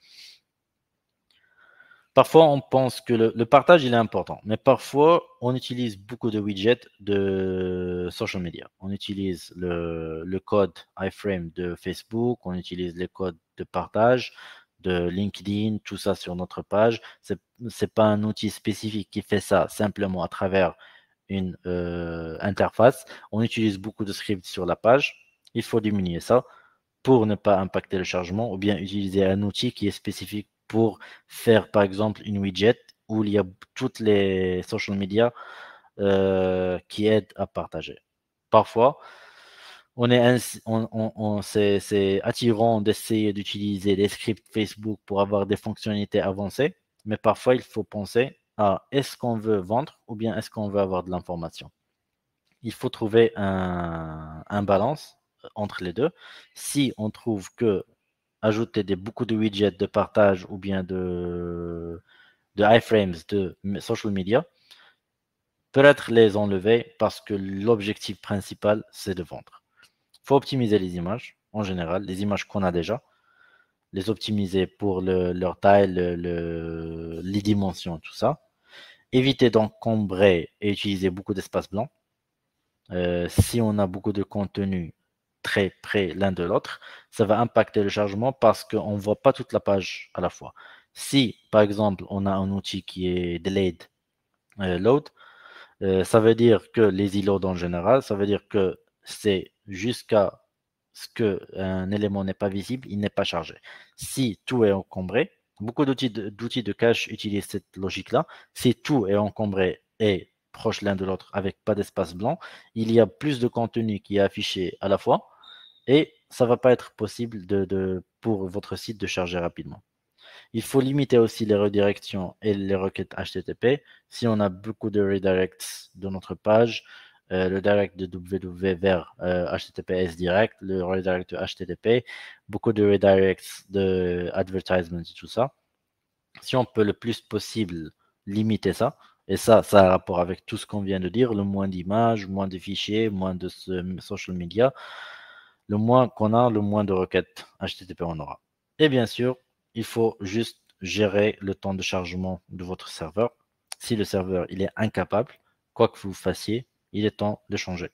Parfois, on pense que le partage, il est important, mais parfois, on utilise beaucoup de widgets de social media. On utilise le code iframe de Facebook, on utilise les codes de partage de LinkedIn, tout ça sur notre page. C'est pas un outil spécifique qui fait ça simplement à travers une interface. On utilise beaucoup de scripts sur la page. Il faut diminuer ça pour ne pas impacter le chargement, ou bien utiliser un outil qui est spécifique pour faire par exemple une widget où il y a toutes les social media qui aident à partager. Parfois, c'est attirant d'essayer d'utiliser des scripts Facebook pour avoir des fonctionnalités avancées, mais parfois il faut penser à est-ce qu'on veut vendre ou bien est-ce qu'on veut avoir de l'information. Il faut trouver un balance entre les deux. Si on trouve que ajouter beaucoup de widgets de partage ou bien de iframes de social media, peut-être les enlever parce que l'objectif principal, c'est de vendre. Il faut optimiser les images, en général, les images qu'on a déjà, les optimiser pour leur taille, les dimensions, tout ça. Éviter d'encombrer et utiliser beaucoup d'espace blanc. Si on a beaucoup de contenu très près l'un de l'autre, ça va impacter le chargement parce qu'on ne voit pas toute la page à la fois. Si, par exemple, on a un outil qui est delayed load, ça veut dire que les e-load en général, ça veut dire que c'est jusqu'à ce qu'un élément n'est pas visible, il n'est pas chargé. Si tout est encombré, beaucoup d'outils de cache utilisent cette logique-là. Si tout est encombré et proche l'un de l'autre avec pas d'espace blanc, il y a plus de contenu qui est affiché à la fois et ça ne va pas être possible pour votre site de charger rapidement. Il faut limiter aussi les redirections et les requêtes HTTP. Si on a beaucoup de redirects de notre page, le direct de www vers HTTPS direct, le redirect de HTTP, beaucoup de redirects de advertisements et tout ça. Si on peut le plus possible limiter ça, et ça a rapport avec tout ce qu'on vient de dire, le moins d'images, moins de fichiers, moins de social media, le moins qu'on a, le moins de requêtes HTTP on aura. Et bien sûr, il faut juste gérer le temps de chargement de votre serveur. Si le serveur il est incapable, quoi que vous fassiez, il est temps de changer.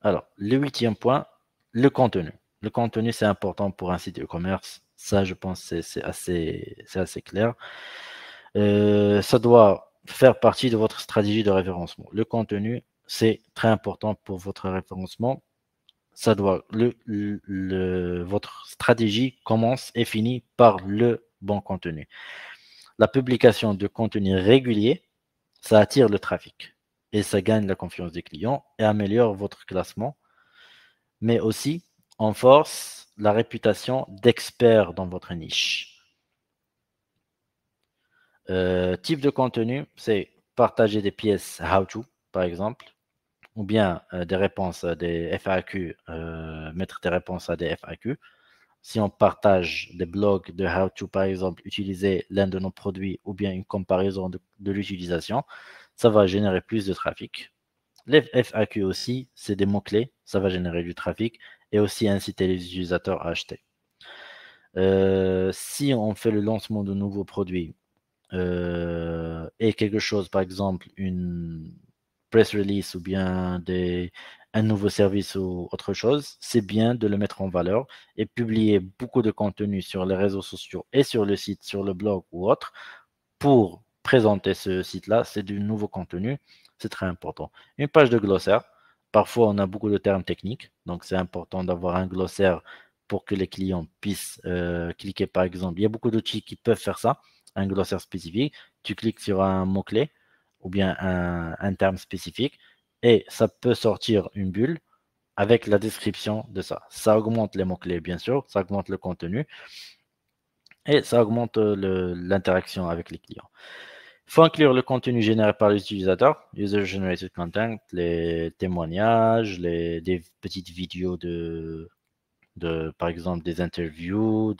Alors, le 8e point, le contenu. Le contenu, c'est important pour un site e-commerce. Ça, je pense, c'est assez clair. Ça doit faire partie de votre stratégie de référencement. Le contenu, c'est très important pour votre référencement. Ça doit, votre stratégie commence et finit par le bon contenu. La publication de contenu régulier, ça attire le trafic et ça gagne la confiance des clients et améliore votre classement, mais aussi renforce la réputation d'expert dans votre niche. Type de contenu, c'est partager des pièces how-to, par exemple, ou bien des réponses à des FAQ, mettre des réponses à des FAQ. Si on partage des blogs de how-to, par exemple, utiliser l'un de nos produits ou bien une comparaison de l'utilisation, ça va générer plus de trafic. Les FAQ aussi, c'est des mots-clés, ça va générer du trafic et aussi inciter les utilisateurs à acheter. Si on fait le lancement de nouveaux produits et quelque chose, par exemple, une press release ou bien un nouveau service ou autre chose, c'est bien de le mettre en valeur et publier beaucoup de contenu sur les réseaux sociaux et sur le site, sur le blog ou autre pour présenter ce site-là. C'est du nouveau contenu, c'est très important. Une page de glossaire. Parfois, on a beaucoup de termes techniques, donc c'est important d'avoir un glossaire pour que les clients puissent cliquer, par exemple. Il y a beaucoup d'outils qui peuvent faire ça, un glossaire spécifique. Tu cliques sur un mot-clé ou bien un terme spécifique et ça peut sortir une bulle avec la description de ça. Ça augmente les mots-clés, bien sûr, ça augmente le contenu et ça augmente l'interaction avec les clients. Il faut inclure le contenu généré par l'utilisateur, user-generated content, les témoignages, des petites vidéos par exemple, des interviews,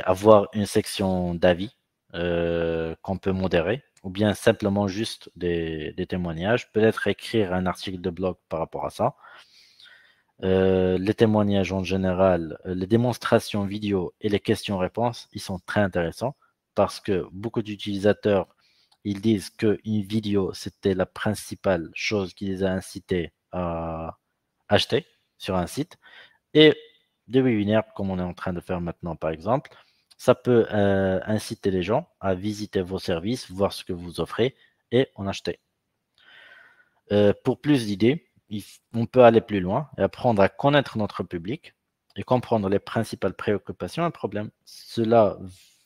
avoir une section d'avis qu'on peut modérer, ou bien simplement juste des témoignages, peut-être écrire un article de blog par rapport à ça. Les témoignages en général, les démonstrations vidéo et les questions-réponses, ils sont très intéressants parce que beaucoup d'utilisateurs, ils disent qu'une vidéo, c'était la principale chose qui les a incités à acheter sur un site. Et des webinaires, comme on est en train de faire maintenant, par exemple, ça peut inciter les gens à visiter vos services, voir ce que vous offrez et en acheter. Pour plus d'idées, on peut aller plus loin et apprendre à connaître notre public. et comprendre les principales préoccupations et problèmes. Cela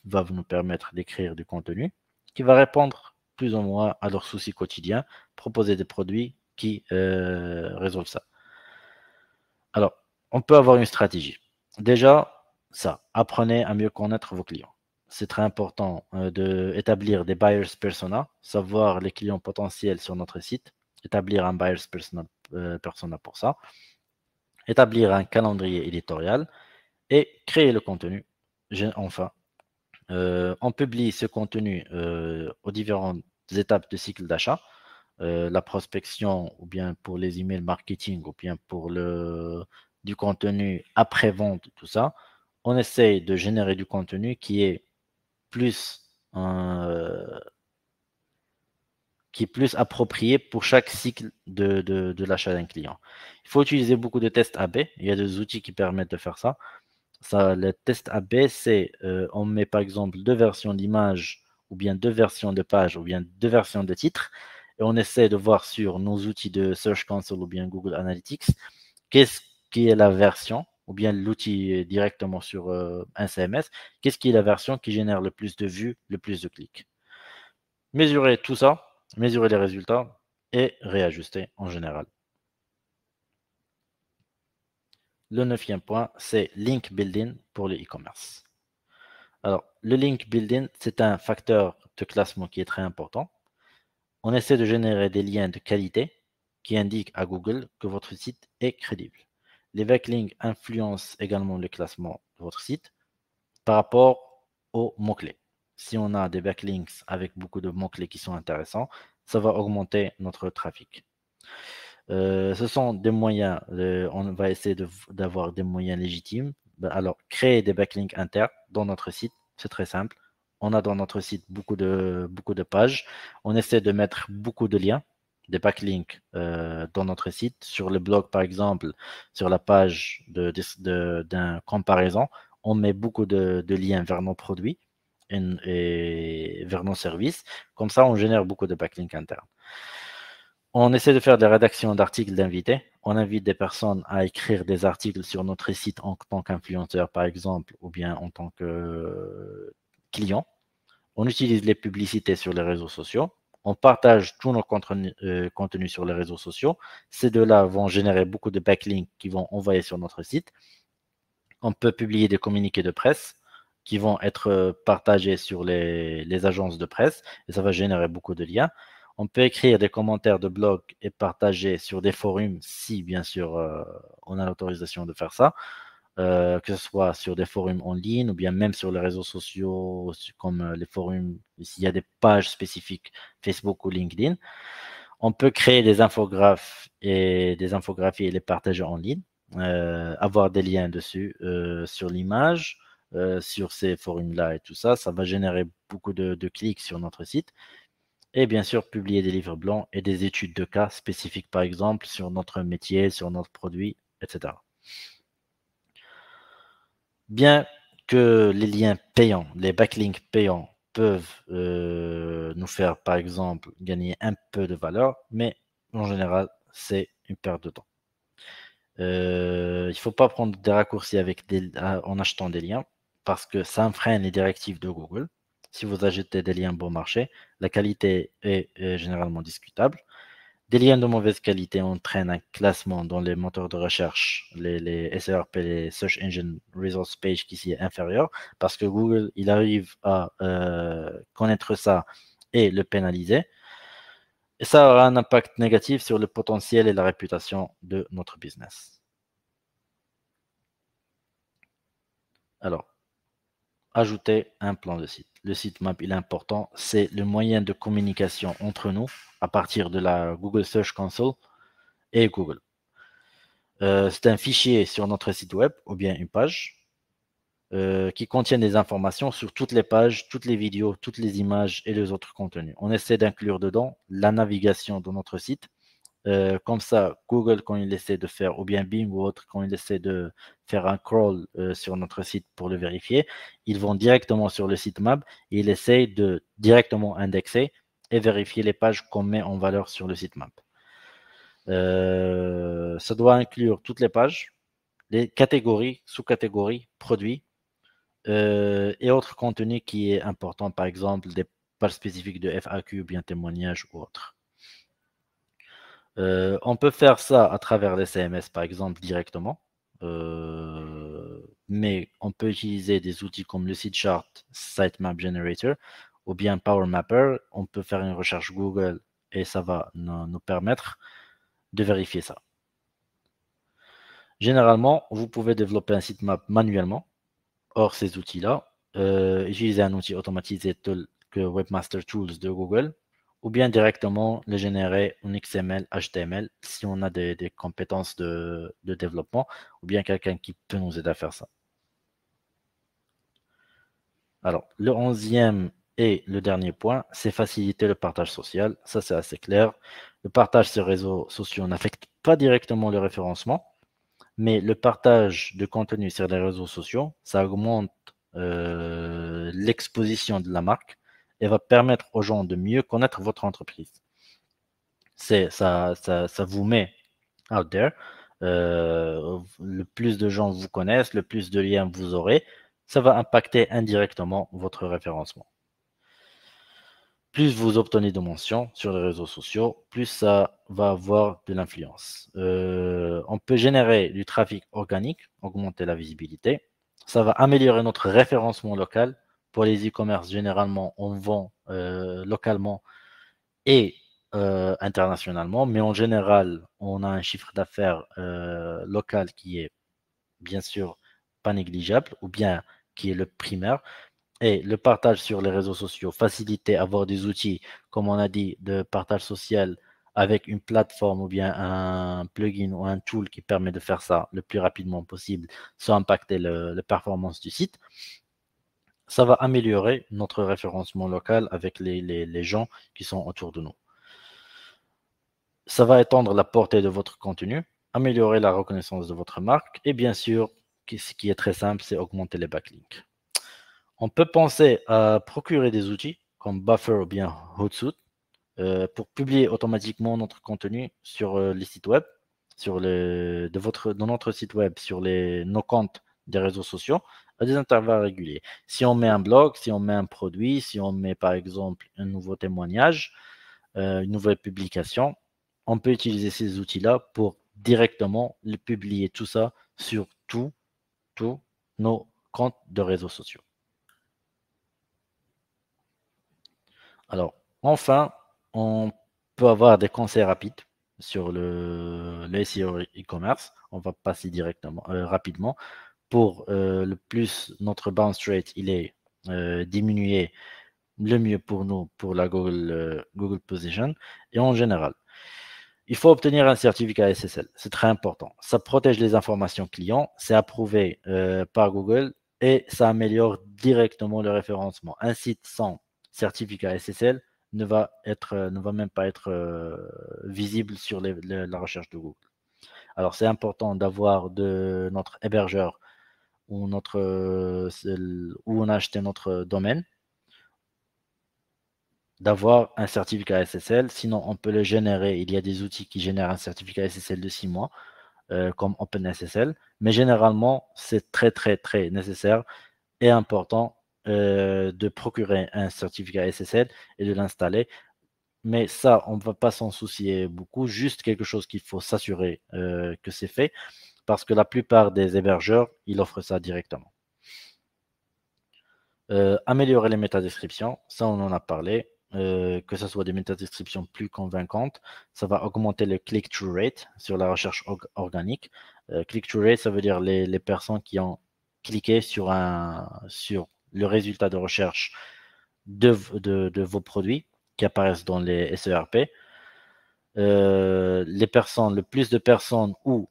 va nous permettre d'écrire du contenu qui va répondre plus ou moins à leurs soucis quotidiens, proposer des produits qui résolvent ça. Alors, on peut avoir une stratégie. Déjà, ça, apprenez à mieux connaître vos clients. C'est très important d'établir des buyers persona, savoir les clients potentiels sur notre site, établir un buyers persona pour ça, établir un calendrier éditorial et créer le contenu. Enfin, on publie ce contenu aux différentes étapes de cycle d'achat, la prospection ou bien pour les emails marketing ou bien pour du contenu après-vente, tout ça. On essaye de générer du contenu qui est plus, euh, approprié pour chaque cycle de l'achat d'un client. Il faut utiliser beaucoup de tests AB. Il y a des outils qui permettent de faire ça. Le test AB, c'est on met par exemple deux versions d'image ou bien deux versions de page ou bien deux versions de titres et on essaie de voir sur nos outils de Search Console ou bien Google Analytics qu'est-ce qui est la version ou bien l'outil directement sur un CMS, qu'est-ce qui est la version qui génère le plus de vues, le plus de clics. Mesurer tout ça, mesurer les résultats et réajuster en général. Le 9e point, c'est link building pour le e-commerce. Alors, le link building, c'est un facteur de classement qui est très important. On essaie de générer des liens de qualité qui indiquent à Google que votre site est crédible. Les backlinks influencent également le classement de votre site par rapport aux mots-clés. Si on a des backlinks avec beaucoup de mots-clés qui sont intéressants, ça va augmenter notre trafic. Ce sont des moyens, on va essayer d'avoir des moyens légitimes. Alors, créer des backlinks internes dans notre site, c'est très simple. On a dans notre site beaucoup de pages. On essaie de mettre beaucoup de liens, des backlinks dans notre site. Sur le blog, par exemple, sur la page d'un comparaison, on met beaucoup de liens vers nos produits et vers nos services. Comme ça, on génère beaucoup de backlinks internes. On essaie de faire des rédactions d'articles d'invités. On invite des personnes à écrire des articles sur notre site en tant qu'influenceur, par exemple, ou bien en tant que client. On utilise les publicités sur les réseaux sociaux. On partage tous nos contenus sur les réseaux sociaux. Ces deux-là vont générer beaucoup de backlinks qui vont envoyer sur notre site. On peut publier des communiqués de presse qui vont être partagés sur les agences de presse et ça va générer beaucoup de liens. On peut écrire des commentaires de blog et partager sur des forums si, bien sûr, on a l'autorisation de faire ça, que ce soit sur des forums en ligne ou bien même sur les réseaux sociaux comme les forums, s'il y a des pages spécifiques Facebook ou LinkedIn. On peut créer des infographes et des infographies et les partager en ligne, avoir des liens dessus sur l'image, sur ces forums-là et tout ça. Ça va générer beaucoup de clics sur notre site. Et bien sûr, publier des livres blancs et des études de cas spécifiques, par exemple, sur notre métier, sur notre produit, etc. Bien que les liens payants, les backlinks payants peuvent nous faire, par exemple, gagner un peu de valeur, mais en général, c'est une perte de temps. Il ne faut pas prendre des raccourcis en achetant des liens parce que ça enfreint les directives de Google. Si vous achetez des liens bon marché, la qualité est généralement discutable. Des liens de mauvaise qualité entraînent un classement dans les moteurs de recherche, les SERP, les Search Engine Results Page, qui est inférieur, parce que Google, il arrive à connaître ça et le pénaliser. Et ça aura un impact négatif sur le potentiel et la réputation de notre business. Alors, ajouter un plan de site. Le sitemap, il est important. C'est le moyen de communication entre nous à partir de la Google Search Console et Google. C'est un fichier sur notre site web ou bien une page qui contient des informations sur toutes les pages, toutes les vidéos, toutes les images et les autres contenus. On essaie d'inclure dedans la navigation de notre site. Comme ça, Google, quand il essaie de faire, ou bien Bing ou autre, quand il essaie de faire un crawl sur notre site pour le vérifier, ils vont directement sur le sitemap et ils essayent de directement indexer et vérifier les pages qu'on met en valeur sur le sitemap. Ça doit inclure toutes les pages, les catégories, sous-catégories, produits et autres contenus qui est important, par exemple des pages spécifiques de FAQ, bien témoignages ou autres. On peut faire ça à travers les CMS, par exemple, directement. Mais on peut utiliser des outils comme le Seedchart Sitemap Generator ou bien PowerMapper. On peut faire une recherche Google et ça va nous permettre de vérifier ça. Généralement, vous pouvez développer un sitemap manuellement. Or, ces outils-là, utiliser un outil automatisé tel que Webmaster Tools de Google ou bien directement les générer en XML, HTML si on a des compétences de développement ou bien quelqu'un qui peut nous aider à faire ça. Alors, le 11e et le dernier point, c'est faciliter le partage social. Ça, c'est assez clair. Le partage sur les réseaux sociaux n'affecte pas directement le référencement, mais le partage de contenu sur les réseaux sociaux, ça augmente l'exposition de la marque et va permettre aux gens de mieux connaître votre entreprise. Ça vous met out there. Le plus de gens vous connaissent, le plus de liens vous aurez, ça va impacter indirectement votre référencement. Plus vous obtenez de mentions sur les réseaux sociaux, plus ça va avoir de l'influence. On peut générer du trafic organique, augmenter la visibilité. Ça va améliorer notre référencement local. Pour les e-commerce, généralement, on vend localement et internationalement, mais en général, on a un chiffre d'affaires local qui est bien sûr pas négligeable ou bien qui est le primaire. Et le partage sur les réseaux sociaux, faciliter, avoir des outils, comme on a dit, de partage social avec une plateforme ou bien un plugin ou un tool qui permet de faire ça le plus rapidement possible sans impacter la performance du site, ça va améliorer notre référencement local avec les gens qui sont autour de nous. Ça va étendre la portée de votre contenu, améliorer la reconnaissance de votre marque et bien sûr, ce qui est très simple, c'est augmenter les backlinks. On peut penser à procurer des outils comme Buffer ou bien Hootsuite pour publier automatiquement notre contenu sur les sites web, dans notre site web, sur nos comptes des réseaux sociaux à des intervalles réguliers. Si on met un blog, si on met un produit, si on met par exemple un nouveau témoignage, une nouvelle publication, on peut utiliser ces outils-là pour directement les publier tout ça sur tous nos comptes de réseaux sociaux. Alors, enfin, on peut avoir des conseils rapides sur le SEO e-commerce. On va passer directement, rapidement. Pour le plus notre bounce rate, il est diminué, le mieux pour nous, pour la Google Position. Et en général, il faut obtenir un certificat SSL. C'est très important. Ça protège les informations clients, c'est approuvé par Google et ça améliore directement le référencement. Un site sans certificat SSL ne va même pas être visible sur la recherche de Google. Alors, c'est important d'avoir de notre hébergeur où on a acheté notre domaine, d'avoir un certificat SSL. Sinon, on peut le générer. Il y a des outils qui génèrent un certificat SSL de 6 mois, comme OpenSSL. Mais généralement, c'est très, très, très nécessaire et important de procurer un certificat SSL et de l'installer. Mais ça, on ne va pas s'en soucier beaucoup. Juste quelque chose qu'il faut s'assurer que c'est fait. Parce que la plupart des hébergeurs, ils offrent ça directement. Améliorer les métadescriptions, ça on en a parlé. Que ce soit des métadescriptions plus convaincantes, ça va augmenter le click-through rate sur la recherche organique. Click-through rate, ça veut dire les personnes qui ont cliqué sur le résultat de recherche de vos produits qui apparaissent dans les SERP. Le plus de personnes où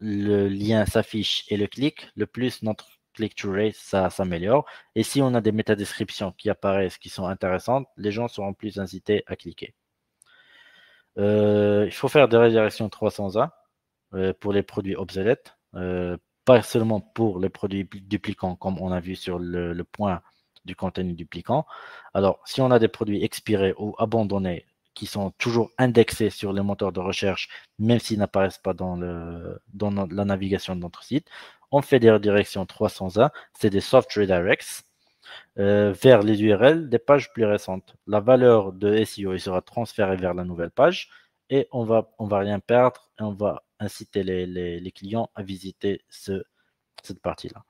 le lien s'affiche et le clic, le plus notre click-through rate, ça s'améliore. Et si on a des métadescriptions qui apparaissent, qui sont intéressantes, les gens seront plus incités à cliquer. Il faut faire des redirections 301 pour les produits obsolètes, pas seulement pour les produits duplicants, comme on a vu sur le point du contenu dupliquant. Alors, si on a des produits expirés ou abandonnés qui sont toujours indexés sur les moteurs de recherche, même s'ils n'apparaissent pas dans la navigation de notre site. On fait des redirections 301, c'est des soft redirects vers les URL des pages plus récentes. La valeur de SEO il sera transférée vers la nouvelle page et on va rien perdre et on va inciter les clients à visiter cette partie-là.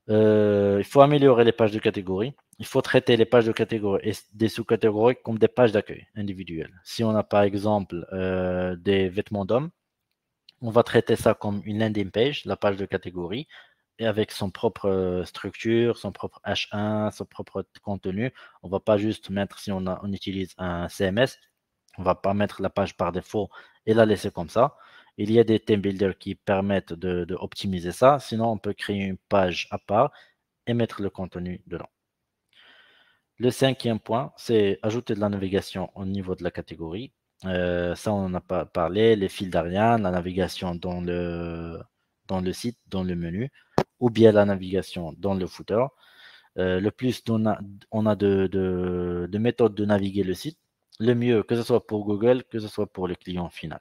Il faut améliorer les pages de catégorie. Il faut traiter les pages de catégorie et des sous-catégories comme des pages d'accueil individuelles. Si on a par exemple des vêtements d'hommes, on va traiter ça comme une landing page, la page de catégorie, et avec son propre structure, son propre H1, son propre contenu. On ne va pas juste mettre, si on utilise un CMS, on ne va pas mettre la page par défaut et la laisser comme ça. Il y a des theme builders qui permettent de optimiser ça. Sinon, on peut créer une page à part et mettre le contenu dedans. Le cinquième point, c'est ajouter de la navigation au niveau de la catégorie. Ça, on en a pas parlé, les fils d'Ariane, la navigation dans le site, dans le menu, ou bien la navigation dans le footer. Le plus on a de méthodes de naviguer le site, le mieux, que ce soit pour Google, que ce soit pour le client final.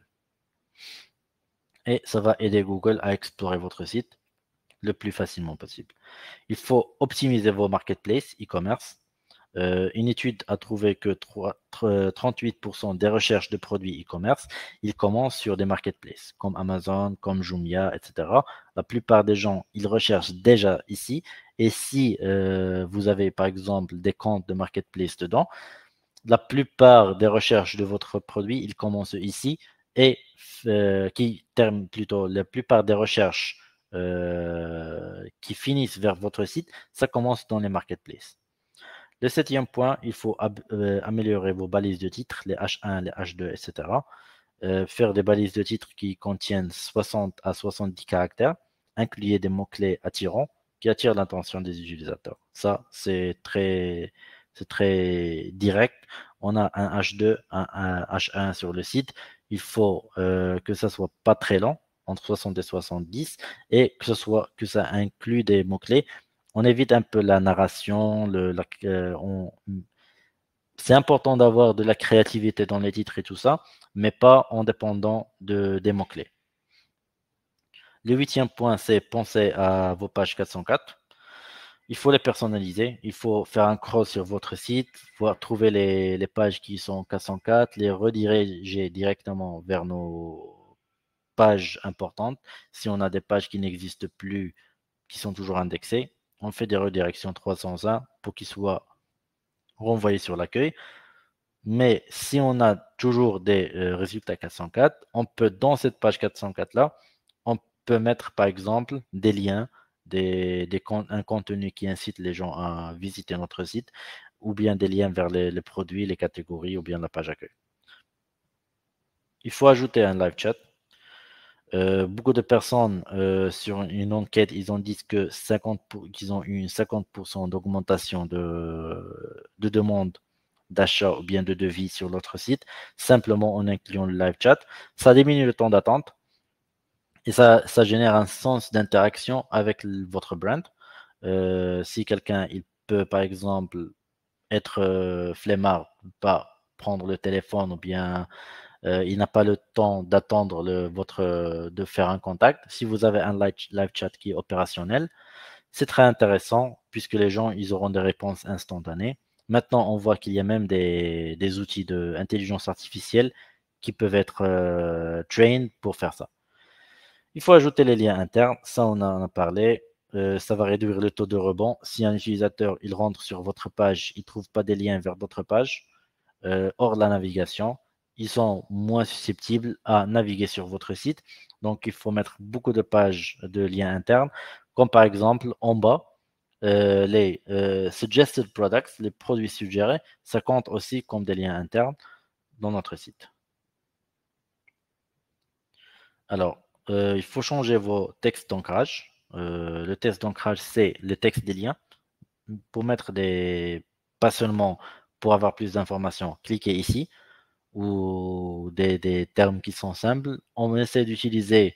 Et ça va aider Google à explorer votre site le plus facilement possible. Il faut optimiser vos marketplaces e-commerce. Une étude a trouvé que 38% des recherches de produits e-commerce, ils commencent sur des marketplaces comme Amazon, comme Jumia, etc. La plupart des gens, ils recherchent déjà ici. Et si vous avez par exemple des comptes de marketplace dedans, la plupart des recherches de votre produit, ils commencent ici et qui terminent plutôt, la plupart des recherches qui finissent vers votre site, ça commence dans les marketplaces. Le septième point, il faut améliorer vos balises de titres, les H1, les H2, etc. Faire des balises de titres qui contiennent 60 à 70 caractères, incluez des mots-clés attirants qui attirent l'attention des utilisateurs. Ça, c'est très direct. On a un H2, un H1 sur le site. Il faut que ça soit pas très long, entre 60 et 70, et que ça inclut des mots-clés. On évite un peu la narration, c'est important d'avoir de la créativité dans les titres et tout ça, mais pas en dépendant des mots-clés. Le huitième point, c'est penser à vos pages 404. Il faut les personnaliser. Il faut faire un crawl sur votre site, voir trouver les pages qui sont 404, les rediriger directement vers nos pages importantes. Si on a des pages qui n'existent plus, qui sont toujours indexées, on fait des redirections 301 pour qu'ils soient renvoyés sur l'accueil. Mais si on a toujours des résultats 404, on peut, dans cette page 404-là, on peut mettre par exemple des liens, un contenu qui incite les gens à visiter notre site, ou bien des liens vers les produits, les catégories, ou bien la page accueil. Il faut ajouter un live chat. Beaucoup de personnes sur une enquête, ils ont dit que qu'ils ont eu 50% d'augmentation de demandes d'achat ou bien de devis sur notre site, simplement en incluant le live chat. Ça diminue le temps d'attente et ça génère un sens d'interaction avec votre brand. Si quelqu'un, il peut par exemple être flemmard, pas prendre le téléphone ou bien il n'a pas le temps d'attendre de faire un contact. Si vous avez un live chat qui est opérationnel, c'est très intéressant puisque les gens ils auront des réponses instantanées. Maintenant, on voit qu'il y a même des outils d'intelligence artificielle qui peuvent être trained pour faire ça. Il faut ajouter les liens internes, ça on en a parlé. Ça va réduire le taux de rebond. Si un utilisateur il rentre sur votre page, il ne trouve pas des liens vers d'autres pages hors de la navigation, ils sont moins susceptibles à naviguer sur votre site. Donc, il faut mettre beaucoup de pages de liens internes, comme par exemple en bas, les suggested products, les produits suggérés, ça compte aussi comme des liens internes dans notre site. Alors, il faut changer vos textes d'ancrage. Le texte d'ancrage, c'est le texte des liens. Pour mettre pas seulement pour avoir plus d'informations, cliquez ici, ou des termes qui sont simples. On essaie d'utiliser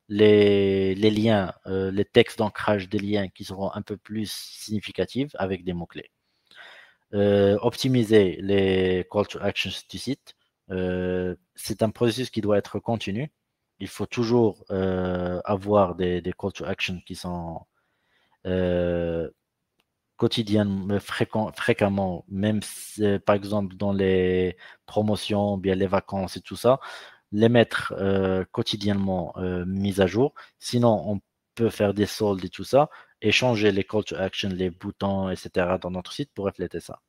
les liens, les textes d'ancrage des liens qui seront un peu plus significatifs avec des mots-clés. optimiser les call to actions du site. C'est un processus qui doit être continu. Il faut toujours avoir des call to action qui sont quotidiennement, fréquemment, même par exemple dans les promotions, bien les vacances et tout ça, les mettre quotidiennement mis à jour. Sinon, on peut faire des soldes et tout ça et changer les call to action, les boutons, etc. dans notre site pour refléter ça.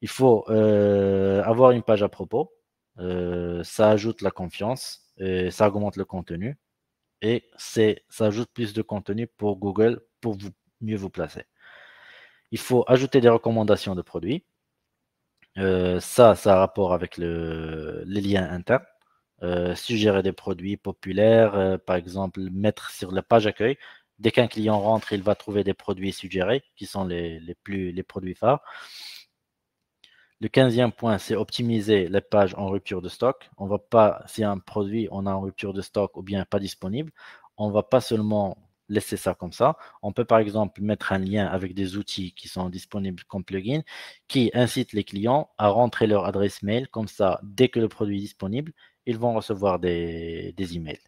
Il faut avoir une page à propos. Ça ajoute la confiance, et ça augmente le contenu et ça ajoute plus de contenu pour Google pour mieux vous placer. Il faut ajouter des recommandations de produits. Ça a rapport avec les liens internes. Suggérer des produits populaires, par exemple, mettre sur la page accueil. Dès qu'un client rentre, il va trouver des produits suggérés qui sont les produits phares. Le 15e point, c'est optimiser les pages en rupture de stock. On va pas, si un produit on a en rupture de stock ou bien pas disponible, on va pas seulement laisser ça comme ça. On peut par exemple mettre un lien avec des outils qui sont disponibles comme plugin qui incitent les clients à rentrer leur adresse mail. Comme ça, dès que le produit est disponible, ils vont recevoir des emails.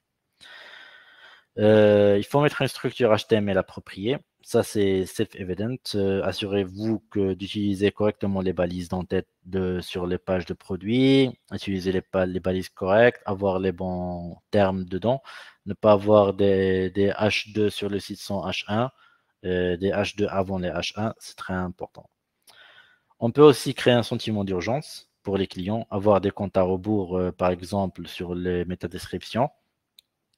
Il faut mettre une structure HTML appropriée. Ça, c'est self-evident. Assurez-vous d'utiliser correctement les balises d'entête sur les pages de produits. Utiliser les balises correctes. Avoir les bons termes dedans. Ne pas avoir des H2 sur le site sans H1. Des H2 avant les H1. C'est très important. On peut aussi créer un sentiment d'urgence pour les clients. Avoir des comptes à rebours, par exemple, sur les métadescriptions.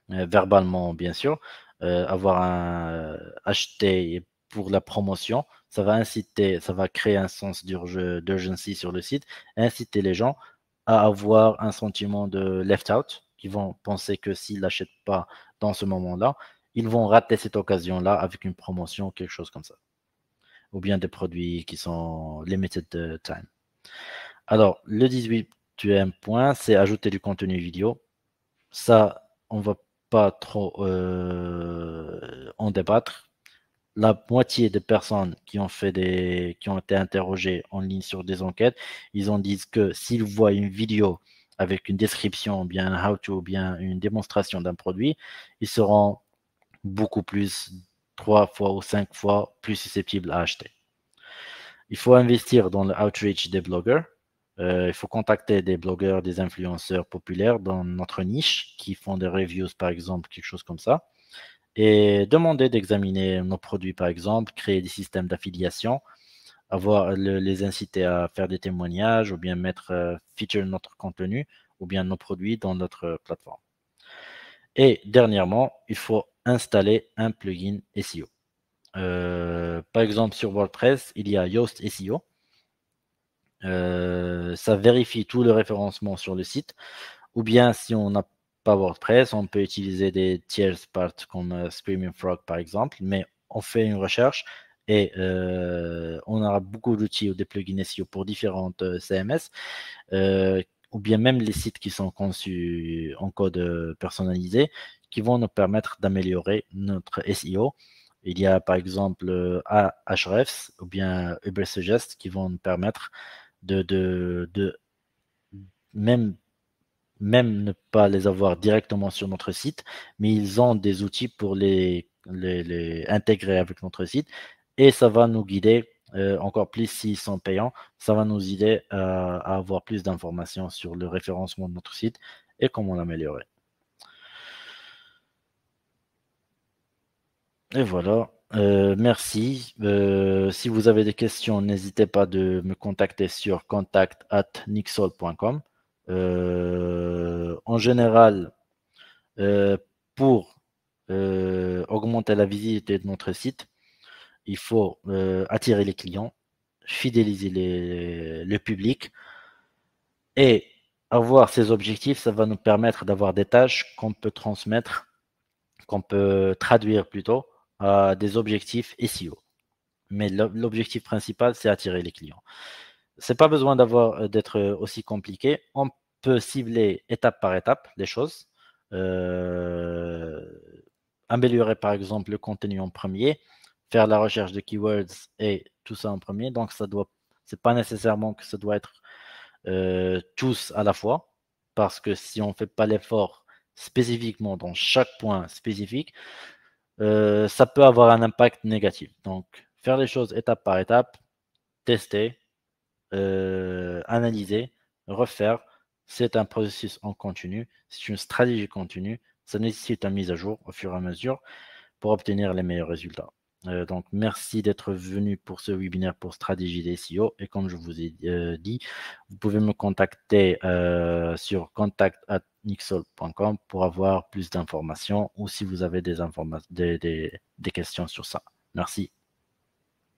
Verbalement, bien sûr, avoir acheté pour la promotion, ça va inciter, ça va créer un sens d'urgency sur le site, inciter les gens à avoir un sentiment de left out, qui vont penser que s'ils n'achètent pas dans ce moment-là, ils vont rater cette occasion-là avec une promotion, quelque chose comme ça, ou bien des produits qui sont limited time. Alors, le 18e point, c'est ajouter du contenu vidéo. Ça, on va pas trop en débattre. La moitié des personnes qui ont été interrogées en ligne sur des enquêtes, ils ont dit que s'ils voient une vidéo avec une description, bien un how-to, bien une démonstration d'un produit, ils seront beaucoup plus, 3 fois ou 5 fois plus susceptibles à acheter. Il faut investir dans le outreach des blogueurs. Il faut contacter des blogueurs, des influenceurs populaires dans notre niche qui font des reviews, par exemple, quelque chose comme ça. Et demander d'examiner nos produits, par exemple, créer des systèmes d'affiliation, les inciter à faire des témoignages ou bien feature notre contenu ou bien nos produits dans notre plateforme. Et dernièrement, il faut installer un plugin SEO. Par exemple, sur WordPress, il y a Yoast SEO. Ça vérifie tout le référencement sur le site. Ou bien, si on n'a pas WordPress, on peut utiliser des tierce parts comme Screaming Frog, par exemple. Mais on fait une recherche et on aura beaucoup d'outils ou des plugins SEO pour différentes CMS. Ou bien même les sites qui sont conçus en code personnalisé qui vont nous permettre d'améliorer notre SEO. Il y a par exemple Ahrefs ou bien Ubersuggest qui vont nous permettre de même ne pas les avoir directement sur notre site, mais ils ont des outils pour les intégrer avec notre site et ça va nous guider encore plus s'ils sont payants, ça va nous aider à avoir plus d'informations sur le référencement de notre site et comment l'améliorer. Et voilà. Merci. Si vous avez des questions, n'hésitez pas de me contacter sur contact@nixol.com. En général, pour augmenter la visibilité de notre site, il faut attirer les clients, fidéliser le public et avoir ces objectifs, ça va nous permettre d'avoir des tâches qu'on peut transmettre, qu'on peut traduire plutôt à des objectifs SEO. Mais l'objectif principal, c'est attirer les clients. C'est pas besoin d'être aussi compliqué. On peut cibler étape par étape les choses. Améliorer par exemple le contenu en premier, faire la recherche de keywords et tout ça en premier. Donc ça doit C'est pas nécessairement que ça doit être tous à la fois, parce que si on ne fait pas l'effort spécifiquement dans chaque point spécifique, ça peut avoir un impact négatif. Donc, faire les choses étape par étape, tester, analyser, refaire, c'est un processus en continu, c'est une stratégie continue, ça nécessite une mise à jour au fur et à mesure pour obtenir les meilleurs résultats. Donc, merci d'être venu pour ce webinaire pour stratégie des SEO. Et comme je vous ai dit, vous pouvez me contacter sur contact@nixol.com pour avoir plus d'informations ou si vous avez des questions sur ça. Merci.